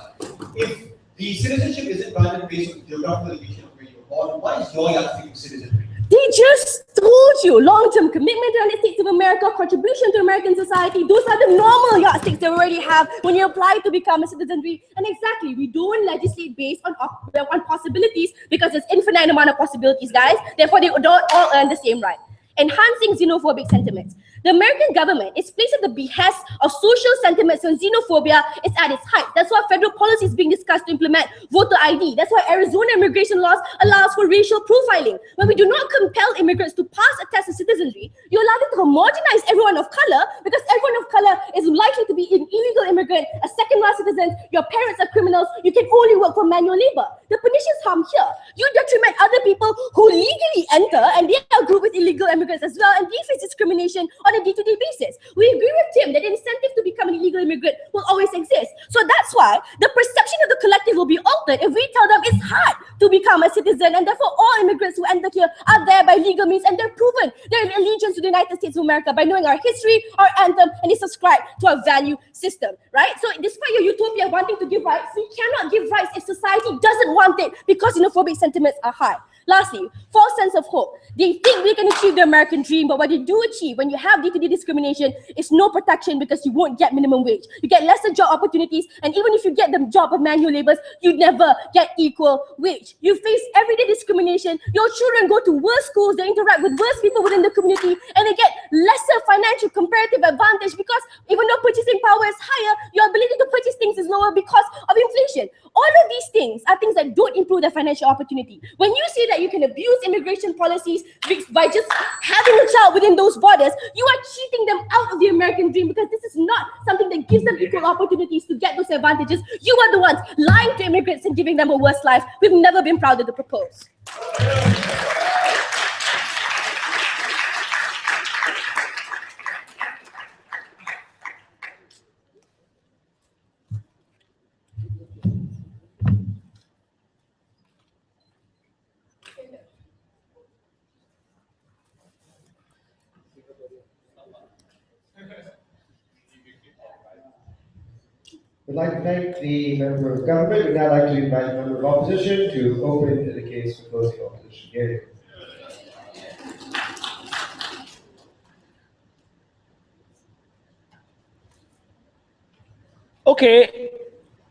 If the citizenship isn't granted based on the geographical location of where you're born, what is your yardstick of citizenry? They just told you long-term commitment to the United States of America, contribution to American society. Those are the normal yardsticks they already have when you apply to become a citizenry. And exactly, we don't legislate based on possibilities, because there's infinite amount of possibilities, guys. Therefore, they don't all earn the same right. Enhancing xenophobic sentiments. The American government is placed at the behest of social sentiments when xenophobia is at its height. That's why federal policy is being discussed to implement voter ID. That's why Arizona immigration laws allows for racial profiling. When we do not compel immigrants to pass a test of citizenry, you allow them to homogenize everyone of color, because everyone of color is likely to be an illegal immigrant, a second-class citizen, your parents are criminals, you can only work for manual labor. The pernicious harm here, you detriment other people who legally enter, and they are grouped with illegal immigrants as well, and they face discrimination on a day-to-day basis. We agree with Tim that the incentive to become an illegal immigrant will always exist. So that's why the perception of the collective will be altered if we tell them it's hard to become a citizen, and therefore all immigrants who enter here are there by legal means, and they're proven their allegiance to the United States of America by knowing our history, our anthem, and they subscribe to our value system, right? So despite your utopia wanting to give rights, we cannot give rights if society doesn't want it, because xenophobic sentiments are high. Lastly, false sense of hope. They think we can achieve the American dream, but what they do achieve when you have day-to-day discrimination is no protection, because you won't get minimum wage. You get lesser job opportunities, and even if you get the job of manual laborers, you never get equal wage. You face everyday discrimination. Your children go to worse schools, they interact with worse people within the community, and they get lesser financial comparative advantage, because even though purchasing power is higher, your ability to purchase things is lower because of inflation. All of these things are things that don't improve their financial opportunity. When you say that you can abuse immigration policies by just having a child within those borders, you are cheating them out of the American dream, because this is not something that gives them equal opportunities to get those advantages. You are the ones lying to immigrants and giving them a worse life. We've never been proud of the propose. We'd like to thank the member of government. We'd now like to invite the member of opposition to open the case for closing opposition hearing. Okay,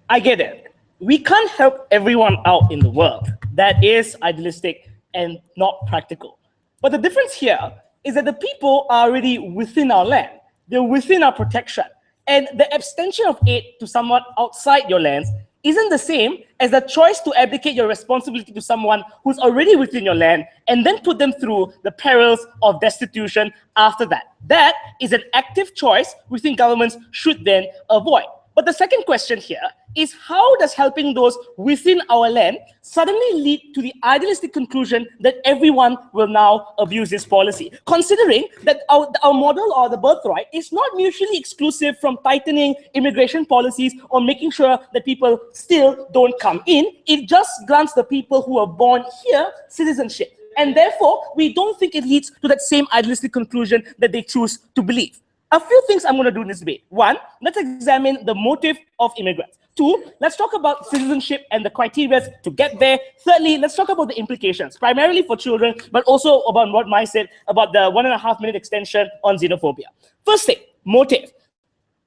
I get it. We can't help everyone out in the world. That is idealistic and not practical. But the difference here is that the people are already within our land. They're within our protection. And the abstention of aid to someone outside your lands isn't the same as the choice to abdicate your responsibility to someone who's already within your land and then put them through the perils of destitution after that. That is an active choice we think governments should then avoid. But the second question here is, how does helping those within our land suddenly lead to the idealistic conclusion that everyone will now abuse this policy? Considering that our model or the birthright is not mutually exclusive from tightening immigration policies or making sure that people still don't come in, it just grants the people who are born here citizenship. And therefore, we don't think it leads to that same idealistic conclusion that they choose to believe. A few things I'm going to do in this debate. One, let's examine the motive of immigrants. Two, let's talk about citizenship and the criteria to get there. Thirdly, let's talk about the implications, primarily for children, but also about what Mai said about the 1.5-minute extension on xenophobia. First thing, motive.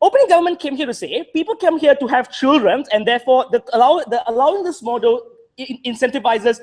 Opening government came here to say people come here to have children, and therefore allowing this model incentivizes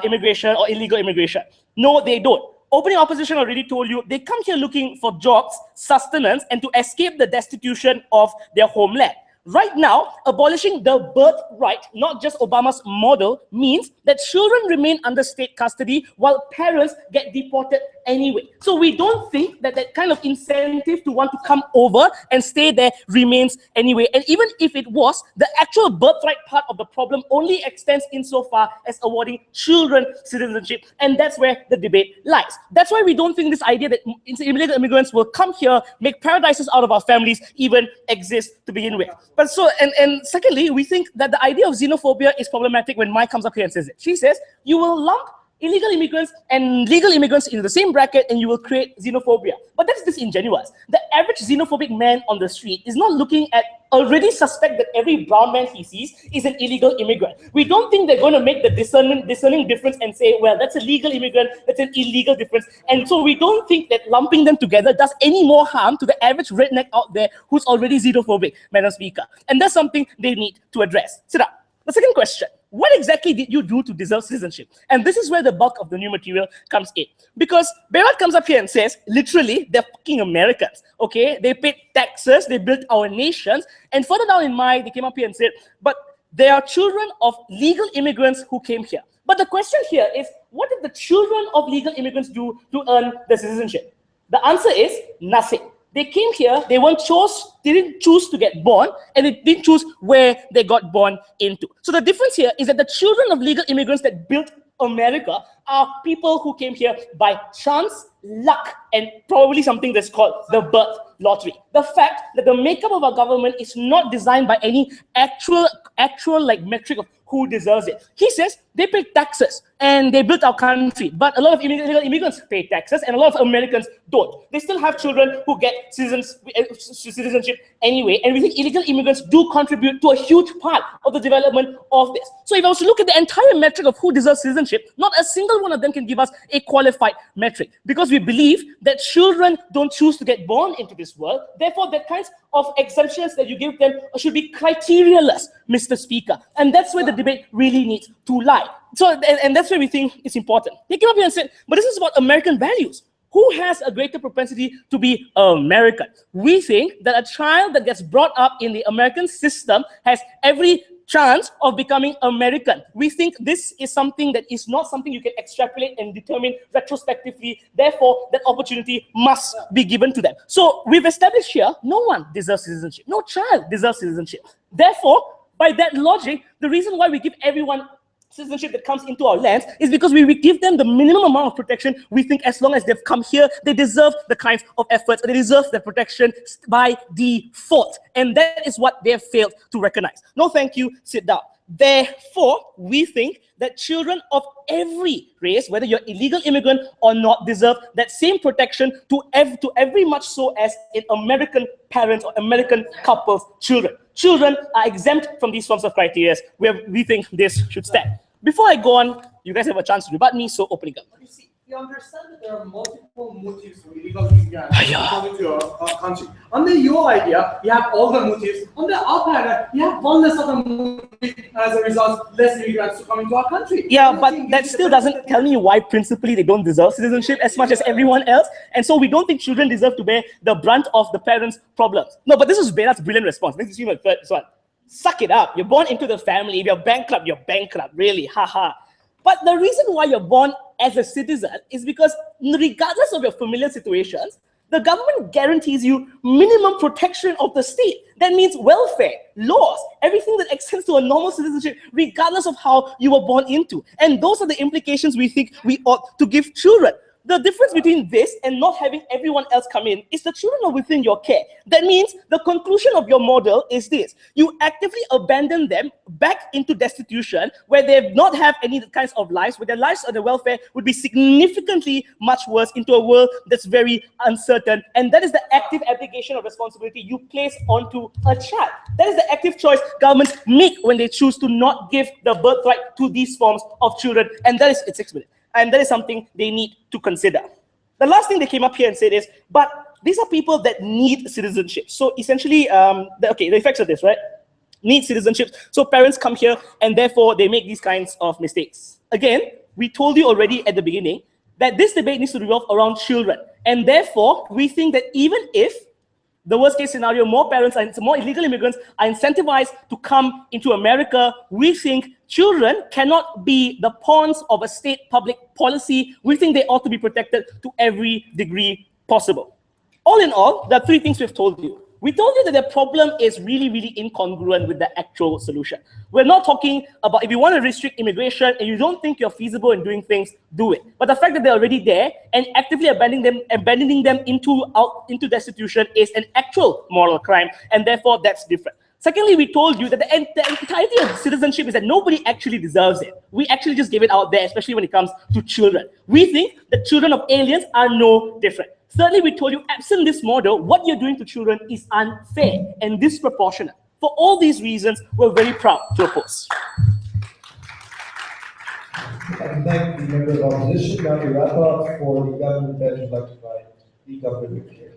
immigration or illegal immigration. No, they don't. Opening opposition already told you they come here looking for jobs, sustenance, and to escape the destitution of their homeland. Right now, abolishing the birthright, not just Obama's model, means that children remain under state custody while parents get deported anyway. So we don't think that that kind of incentive to want to come over and stay there remains anyway. And even if it was, the actual birthright part of the problem only extends insofar as awarding children citizenship. And that's where the debate lies. That's why we don't think this idea that illegal immigrants will come here, make paradises out of our families, even exists to begin with. But so, and secondly, we think that the idea of xenophobia is problematic when Mai comes up here and says it. She says, you will lump illegal immigrants and legal immigrants into the same bracket and you will create xenophobia. But that's disingenuous. The average xenophobic man on the street is not looking at already suspect that every brown man he sees is an illegal immigrant. We don't think they're going to make the discerning difference and say, well, that's a legal immigrant, that's an illegal difference. And so we don't think that lumping them together does any more harm to the average redneck out there who's already xenophobic, Madam Speaker. And that's something they need to address. Sit down. The second question, what exactly did you do to deserve citizenship? And this is where the bulk of the new material comes in. Because Behrad comes up here and says, literally, they're fucking Americans, okay? They paid taxes, they built our nations. And further down in Mai, they came up here and said, but they are children of legal immigrants who came here. But the question here is, what did the children of legal immigrants do to earn the citizenship? The answer is nothing. They came here, they didn't choose to get born, and they didn't choose where they got born into. So the difference here is that the children of legal immigrants that built America are people who came here by chance, luck, and probably something that's called the birth lottery. The fact that the makeup of our government is not designed by any actual like metric of who deserves it. He says they pay taxes and they built our country, but a lot of illegal immigrants pay taxes and a lot of Americans don't. They still have children who get citizenship anyway, and we think illegal immigrants do contribute to a huge part of the development of this. So if I was to look at the entire metric of who deserves citizenship, not a single one of them can give us a qualified metric, because we believe that children don't choose to get born into this world. Therefore, the kinds of exemptions that you give them should be criteria-less, Mr. Speaker. And that's where the debate really needs to lie. So, and that's where we think it's important. They came up here and said, but this is about American values. Who has a greater propensity to be American? We think that a child that gets brought up in the American system has every chance of becoming American. We think this is something that is not something you can extrapolate and determine retrospectively. Therefore, that opportunity must be given to them. So we've established here, no one deserves citizenship. No child deserves citizenship. Therefore, by that logic, the reason why we give everyone citizenship that comes into our lands is because we give them the minimum amount of protection. We think as long as they've come here, they deserve the kinds of efforts, they deserve the protection by default. And that is what they have failed to recognize. No, thank you, sit down. Therefore, we think that children of every race, whether you're illegal immigrant or not, deserve that same protection to every much so as in American parents or American couples' children. Children are exempt from these forms of criteria where we think this should stand. Before I go on, you guys have a chance to rebut me, so opening up. You see, you understand that there are multiple motives for illegal immigrants coming to our country. Under your idea, you have all the motives. On the other hand, you have one less of the motive, as a result, less immigrants to come into our country. Yeah, but that still doesn't tell me why principally they don't deserve citizenship as much as everyone else. And so we don't think children deserve to bear the brunt of the parents' problems. No, but this is Behrrad's brilliant response. This is my first one. Suck it up. You're born into the family. If you're bankrupt, you're bankrupt. Really, haha. But the reason why you're born as a citizen is because regardless of your familial situations, the government guarantees you minimum protection of the state. That means welfare, laws, everything that extends to a normal citizenship, regardless of how you were born into. And those are the implications we think we ought to give children. The difference between this and not having everyone else come in is the children are within your care. That means the conclusion of your model is this. You actively abandon them back into destitution where they not have any kinds of lives, where their lives and their welfare would be significantly much worse, into a world that's very uncertain. And that is the active application of responsibility you place onto a child. That is the active choice governments make when they choose to not give the birthright to these forms of children. And that is, it's 6 minutes. And that is something they need to consider. The last thing they came up here and said is, but these are people that need citizenship. So essentially, the effects of this, right? Need citizenship. So parents come here and therefore they make these kinds of mistakes. Again, we told you already at the beginning that this debate needs to revolve around children. And therefore, we think that even if the worst case scenario, more parents and more illegal immigrants are incentivized to come into America, we think children cannot be the pawns of a state public policy. We think they ought to be protected to every degree possible. All in all, there are 3 things we've told you. We told you that the problem is really, really incongruent with the actual solution. We're not talking about if you want to restrict immigration and you don't think you're feasible in doing things, do it. But the fact that they're already there and actively abandoning them into destitution is an actual moral crime, and therefore that's different. Secondly, we told you that the entirety of citizenship is that nobody actually deserves it. We actually just give it out there, especially when it comes to children. We think that children of aliens are no different. Thirdly, we told you, absent this model, what you're doing to children is unfair and disproportionate. For all these reasons, we're very proud to oppose. I can thank the members of opposition. Now to wrap up for the government that would like to invite the government here.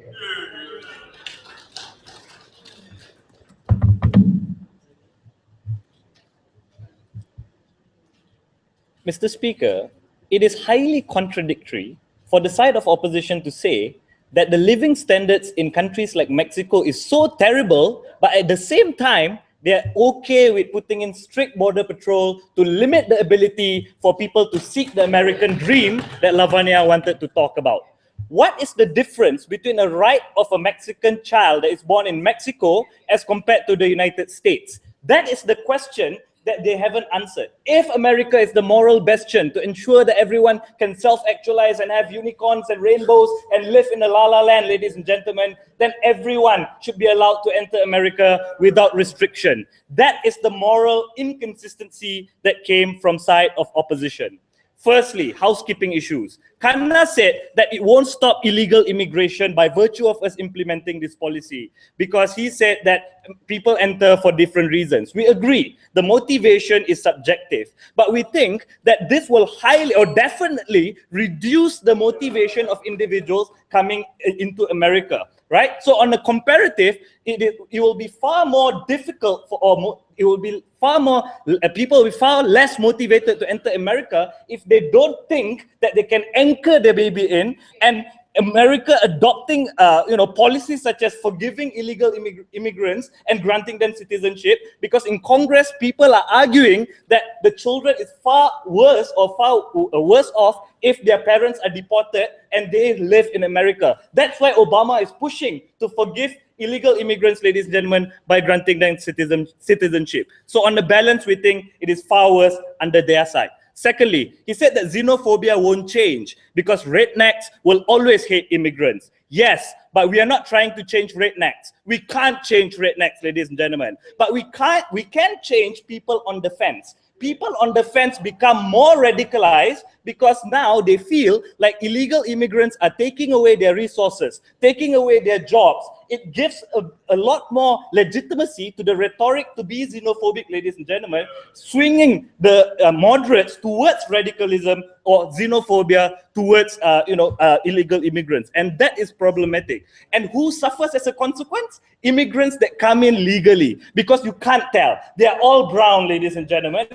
Mr. Speaker, it is highly contradictory for the side of opposition to say that the living standards in countries like Mexico is so terrible, but at the same time, they're okay with putting in strict border patrol to limit the ability for people to seek the American dream that Lavania wanted to talk about. What is the difference between a right of a Mexican child that is born in Mexico as compared to the United States? That is the question that they haven't answered. If America is the moral bastion to ensure that everyone can self-actualize and have unicorns and rainbows and live in a la-la land, ladies and gentlemen, then everyone should be allowed to enter America without restriction. That is the moral inconsistency that came from side of opposition. Firstly, housekeeping issues. Kanna said that it won't stop illegal immigration by virtue of us implementing this policy, because he said that people enter for different reasons. We agree, the motivation is subjective, but we think that this will highly or definitely reduce the motivation of individuals coming into America, right? So on a comparative, it will be far more difficult for, or it will be far more, people will be far less motivated to enter America if they don't think that they can anchor their baby in, and America adopting policies such as forgiving illegal immigrants and granting them citizenship, because in Congress people are arguing that the children is far worse or far worse off if their parents are deported and they live in America. That's why Obama is pushing to forgive illegal immigrants, ladies and gentlemen, by granting them citizenship. So on the balance, we think it is far worse under their side. Secondly, he said that xenophobia won't change because rednecks will always hate immigrants. Yes, but we are not trying to change rednecks. We can't change rednecks, ladies and gentlemen. But we can change people on the fence. People on the fence become more radicalized because now they feel like illegal immigrants are taking away their resources, taking away their jobs. It gives a lot more legitimacy to the rhetoric to be xenophobic, ladies and gentlemen, swinging the moderates towards radicalism or xenophobia towards illegal immigrants. And that is problematic. And who suffers as a consequence? Immigrants that come in legally, because you can't tell. They are all brown, ladies and gentlemen,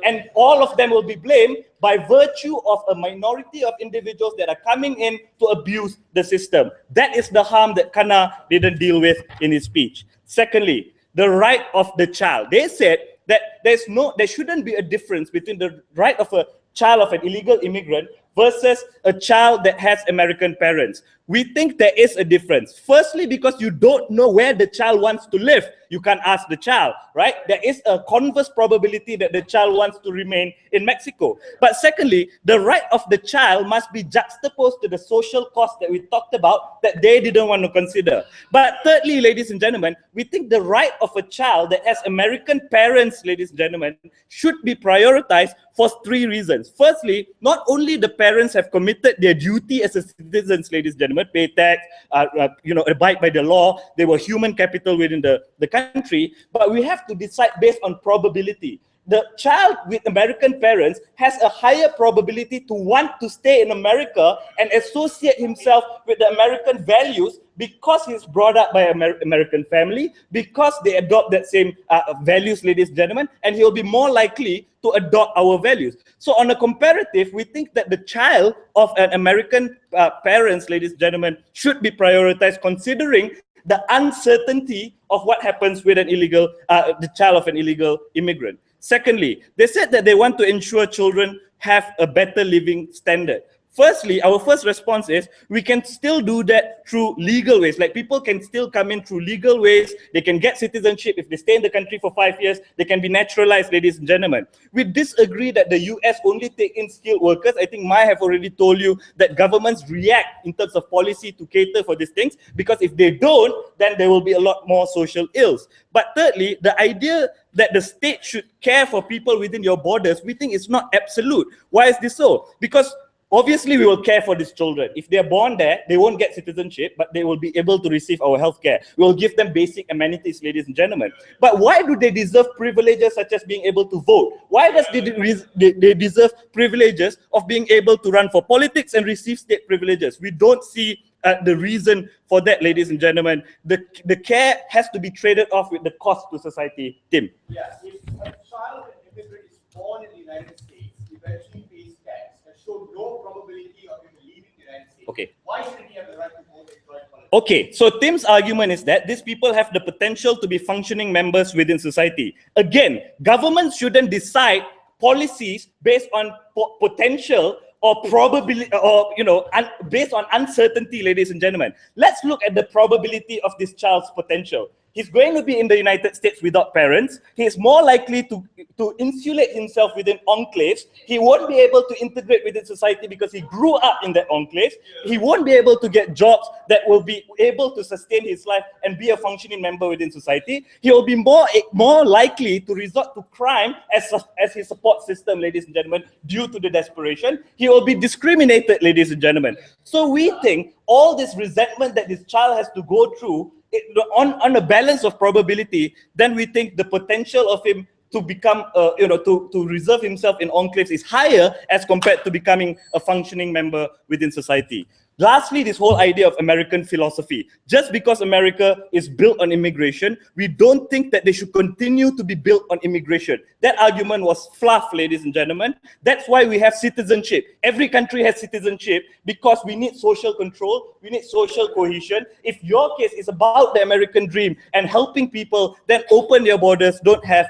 and all of them will be blamed by virtue of a minority of individuals that are coming in to abuse the system. That is the harm that Kanna didn't deal with in his speech. Secondly, the right of the child. They said that there shouldn't be a difference between the right of a child of an illegal immigrant versus a child that has American parents. We think there is a difference. Firstly, because you don't know where the child wants to live. You can't ask the child, right? There is a converse probability that the child wants to remain in Mexico. But secondly, the right of the child must be juxtaposed to the social cost that we talked about that they didn't want to consider. But thirdly, ladies and gentlemen, we think the right of a child that has American parents, ladies and gentlemen, should be prioritized for 3 reasons. Firstly, not only the parents have committed their duty as citizens, ladies and gentlemen, pay tax, abide by the law, they were human capital within the country, but we have to decide based on probability. The child with American parents has a higher probability to want to stay in America and associate himself with the American values because he's brought up by an American family, because they adopt that same values, ladies and gentlemen, and he'll be more likely to adopt our values. So on a comparative, we think that the child of an American parents, ladies and gentlemen, should be prioritized considering the uncertainty of what happens with an illegal, the child of an illegal immigrant. Secondly, they said that they want to ensure children have a better living standard. Firstly, our first response is we can still do that through legal ways. Like people can still come in through legal ways. They can get citizenship. If they stay in the country for 5 years, they can be naturalized, ladies and gentlemen. We disagree that the US only take in skilled workers. I think Mai have already told you that governments react in terms of policy to cater for these things, because if they don't, then there will be a lot more social ills. But thirdly, the idea that the state should care for people within your borders, we think it's not absolute. Why is this so? Because obviously, we will care for these children. If they're born there, they won't get citizenship, but they will be able to receive our healthcare. We will give them basic amenities, ladies and gentlemen. But why do they deserve privileges such as being able to vote? Why does they deserve privileges of being able to run for politics and receive state privileges? We don't see the reason for that, ladies and gentlemen. The care has to be traded off with the cost to society. Tim. Yes, if a child of an immigrant is born in the United States, eventually pays tax, and show no probability of him leaving the United States, okay, why shouldn't he have the right to vote and join politics? Okay, so Tim's argument is that these people have the potential to be functioning members within society. Again, governments shouldn't decide policies based on potential or probability, or based on uncertainty, ladies and gentlemen. Let's look at the probability of this child's potential. He's going to be in the United States without parents. He is more likely to insulate himself within enclaves. He won't be able to integrate within society because he grew up in that enclave. He won't be able to get jobs that will be able to sustain his life and be a functioning member within society. He will be more likely to resort to crime as his support system, ladies and gentlemen, due to the desperation. He will be discriminated, ladies and gentlemen. So we think all this resentment that this child has to go through, on a balance of probability, then we think the potential of him to become, to reserve himself in enclaves is higher as compared to becoming a functioning member within society. Lastly, this whole idea of American philosophy. Just because America is built on immigration, we don't think that they should continue to be built on immigration. That argument was fluff, ladies and gentlemen. That's why we have citizenship. Every country has citizenship because we need social control, we need social cohesion. If your case is about the American dream and helping people, then open your borders, don't have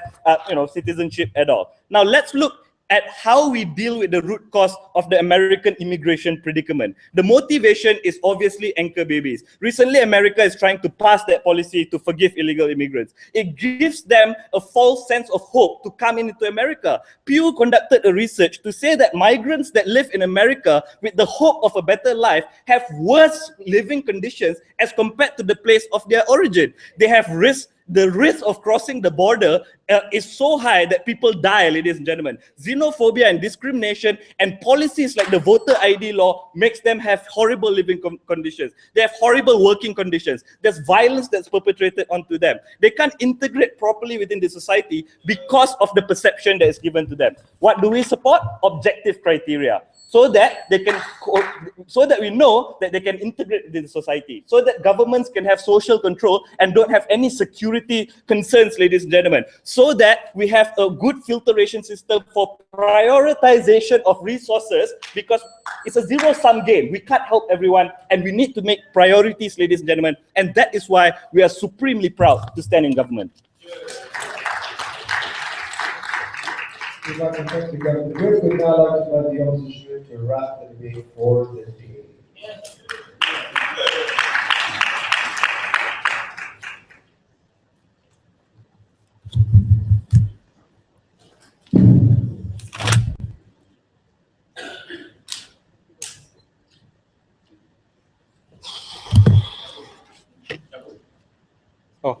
citizenship at all. Now let's look at how we deal with the root cause of the American immigration predicament. The motivation is obviously anchor babies. Recently, America is trying to pass that policy to forgive illegal immigrants. It gives them a false sense of hope to come into America. Pew conducted a research to say that migrants that live in America with the hope of a better life have worse living conditions as compared to the place of their origin. They have the risk of crossing the border is so high that people die, ladies and gentlemen. Xenophobia and discrimination and policies like the voter ID law makes them have horrible living conditions. They have horrible working conditions. There's violence that's perpetrated onto them. They can't integrate properly within the society because of the perception that is given to them. What do we support? Objective criteria. So that they can, so that we know that they can integrate into the society, so that governments can have social control and don't have any security concerns, ladies and gentlemen, so that we have a good filtration system for prioritization of resources, because it's a zero-sum game. We can't help everyone, and we need to make priorities, ladies and gentlemen, and that is why we are supremely proud to stand in government. We'd like to thank the government. We'd now like to invite the opposition to wrap the debate for the day. Oh.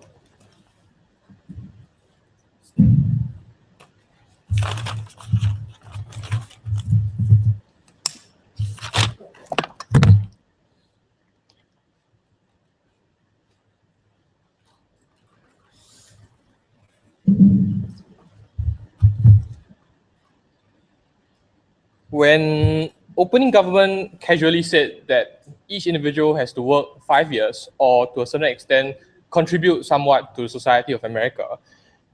When opening government casually said that each individual has to work 5 years or to a certain extent contribute somewhat to the society of America,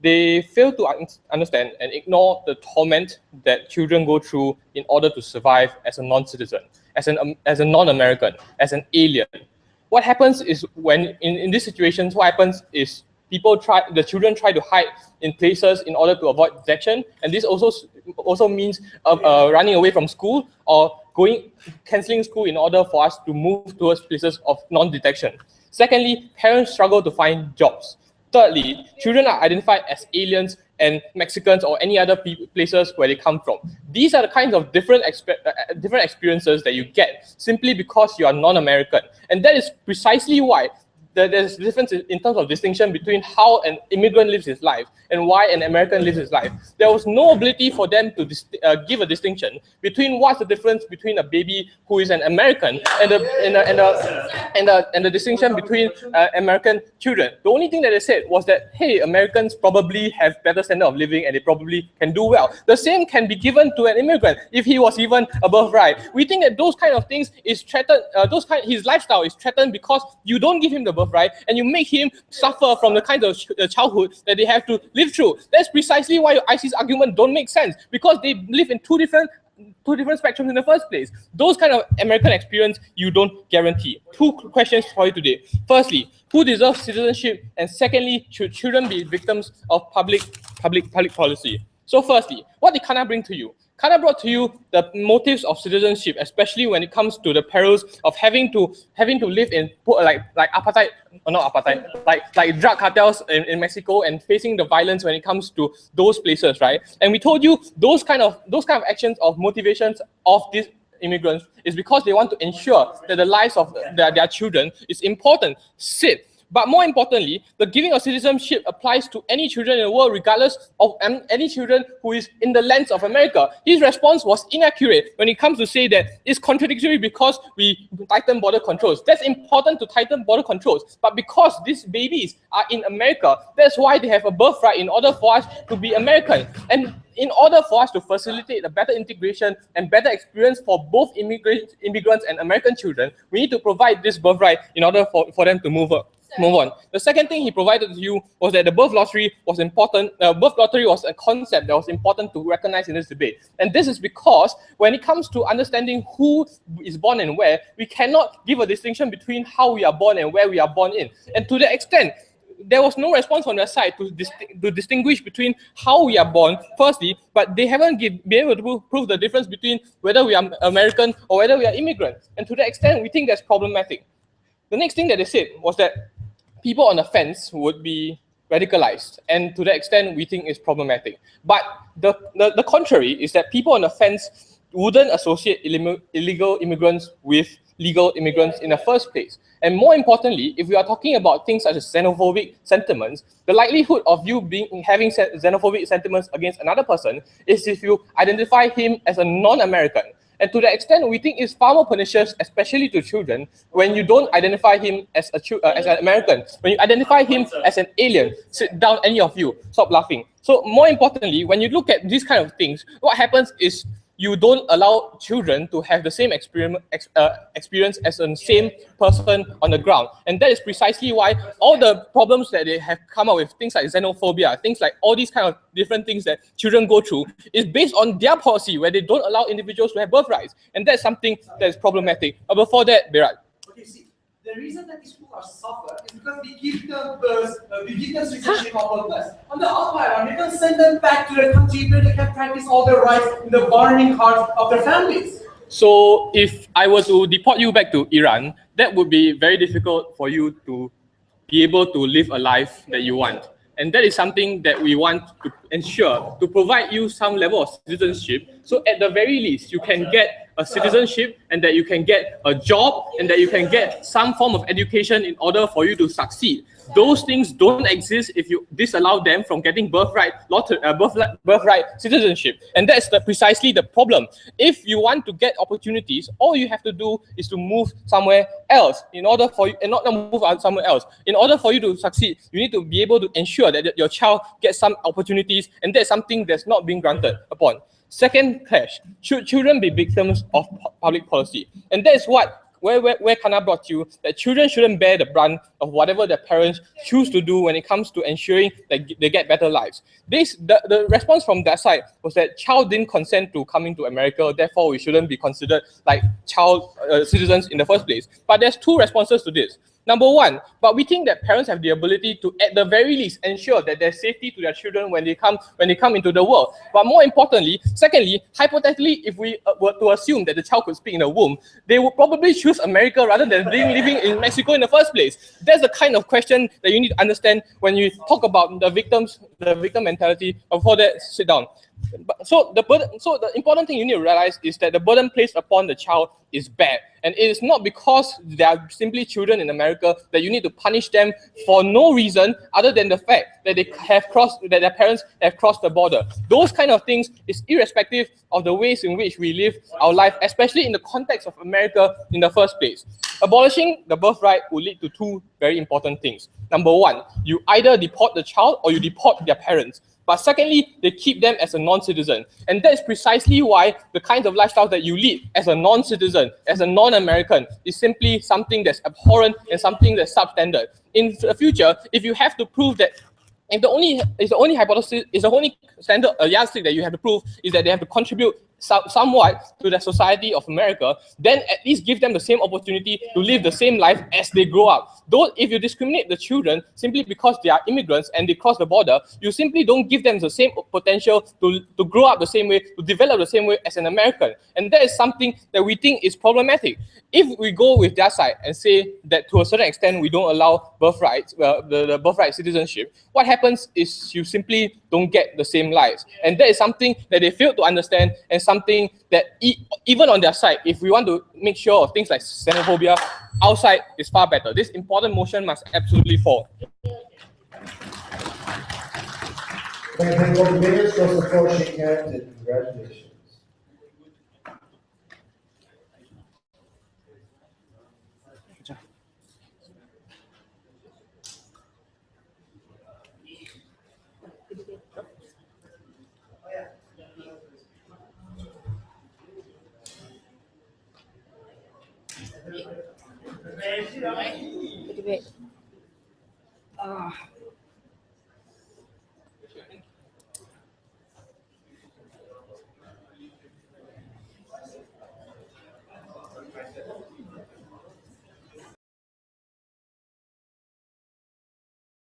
they fail to understand and ignore the torment that children go through in order to survive as a non-citizen, as a non-American, as an alien. What happens is when in these situations, what happens is the children try to hide in places in order to avoid detection, and this also means running away from school or cancelling school in order for us to move towards places of non-detection. Secondly, parents struggle to find jobs. Thirdly, children are identified as aliens and Mexicans or any other places where they come from. These are the kinds of different experiences that you get simply because you are non-American, and that is precisely why there's a difference in terms of distinction between how an immigrant lives his life and why an American lives his life. There was no ability for them to give a distinction between what's the difference between a baby who is an American and the distinction between American children. The only thing that they said was that, hey, Americans probably have better standard of living and they probably can do well. The same can be given to an immigrant if he was even a birthright. We think that those kind of things is threatened, his lifestyle is threatened because you don't give him the birthright and you make him suffer from the kind of childhood that they have to live through. That's precisely why your IC's argument don't make sense, because they live in two different spectrums in the first place. Those kind of American experience you don't guarantee. Two questions for you today. Firstly, who deserves citizenship? And secondly, should children be victims of public policy? So firstly, what did Kanna bring to you? Kanna brought to you the motives of citizenship, especially when it comes to the perils of having to live in like apartheid, or not apartheid, like drug cartels in Mexico and facing the violence when it comes to those places, right? And we told you those kind of actions of motivations of these immigrants is because they want to ensure that the lives of their children is important. But more importantly, the giving of citizenship applies to any children in the world, regardless of any children who is in the lands of America. His response was inaccurate when it comes to say that it's contradictory because we tighten border controls. That's important to tighten border controls, but because these babies are in America, that's why they have a birthright in order for us to be American. And in order for us to facilitate a better integration and better experience for both immigrants and American children, we need to provide this birthright in order for them to move on. The second thing he provided to you was that the birth lottery was important. Birth lottery was a concept that was important to recognize in this debate. And this is because when it comes to understanding who is born and where, we cannot give a distinction between how we are born and where we are born in. And to that extent, there was no response from their side to distinguish between how we are born, firstly, but they haven't been able to prove the difference between whether we are American or whether we are immigrants. And to that extent, we think that's problematic. The next thing that they said was that people on the fence would be radicalized, and to that extent, we think it's problematic. But the contrary is that people on the fence wouldn't associate illegal immigrants with legal immigrants in the first place. And more importantly, if we are talking about things such as xenophobic sentiments, the likelihood of you having xenophobic sentiments against another person is if you identify him as a non-American. And to that extent, we think it's far more pernicious, especially to children, when you don't identify him as an American, when you identify him as an alien. Sit down, any of you, stop laughing. So more importantly, when you look at these kind of things, what happens is you don't allow children to have the same experience as the same person on the ground. And that is precisely why all the problems that they have come up with, things like xenophobia, things like all these kind of different things that children go through, is based on their policy where they don't allow individuals to have birthrights. And that's something that is problematic. But before that, Behrad. Okay, see, the reason that these people are suffer is because we give them birth, we give them citizenship on purpose. On the other hand, we can send them back to their country where they can practice all their rights in the burning hearts of their families. So if I were to deport you back to Iran, that would be very difficult for you to be able to live a life that you want. And that is something that we want to ensure, to provide you some level of citizenship. So at the very least, you can get a citizenship, and that you can get a job, and that you can get some form of education in order for you to succeed. Those things don't exist if you disallow them from getting birthright citizenship. And that's precisely the problem. If you want to get opportunities, all you have to do is to move somewhere else in order for you, and not move out somewhere else. In order for you to succeed, you need to be able to ensure that your child gets some opportunities, and that's something that's not being granted upon. Second clash, should children be victims of public policy? And that is where Kanna brought you, that children shouldn't bear the brunt of whatever their parents choose to do when it comes to ensuring that they get better lives. The response from that side was that child didn't consent to coming to America, therefore we shouldn't be considered like child citizens in the first place. But there's two responses to this. Number one, but we think that parents have the ability to, at the very least, ensure that there's safety to their children when they come into the world. But more importantly, secondly, hypothetically, if we were to assume that the child could speak in the womb, they would probably choose America rather than living in Mexico in the first place. That's the kind of question that you need to understand when you talk about the victim mentality. Before that, sit down. So the important thing you need to realize is that the burden placed upon the child is bad, and it is not because they are simply children in America that you need to punish them for no reason other than the fact that their parents have crossed the border. Those kind of things is irrespective of the ways in which we live our life, especially in the context of America in the first place. Abolishing the birthright will lead to two very important things. Number one, you either deport the child or you deport their parents. But secondly, they keep them as a non-citizen. And that is precisely why the kinds of lifestyle that you lead as a non-citizen, as a non-American, is simply something that's abhorrent and something that's substandard. In the future, if you have to prove that, if the only hypothesis, is the only standard yardstick that you have to prove is that they have to contribute somewhat to the society of America, then at least give them the same opportunity to live the same life as they grow up. Though if you discriminate the children simply because they are immigrants and they cross the border, you simply don't give them the same potential to grow up the same way, to develop the same way as an American. And that is something that we think is problematic. If we go with their side and say that to a certain extent we don't allow birthrights, the birthright citizenship, what happens is you simply don't get the same lives. And that is something that they fail to understand, and something that even on their side, if we want to make sure of things like xenophobia, our side is far better. This important motion must absolutely fall. Thank you for the minutes, for support, shake hands, and congratulations. Debate.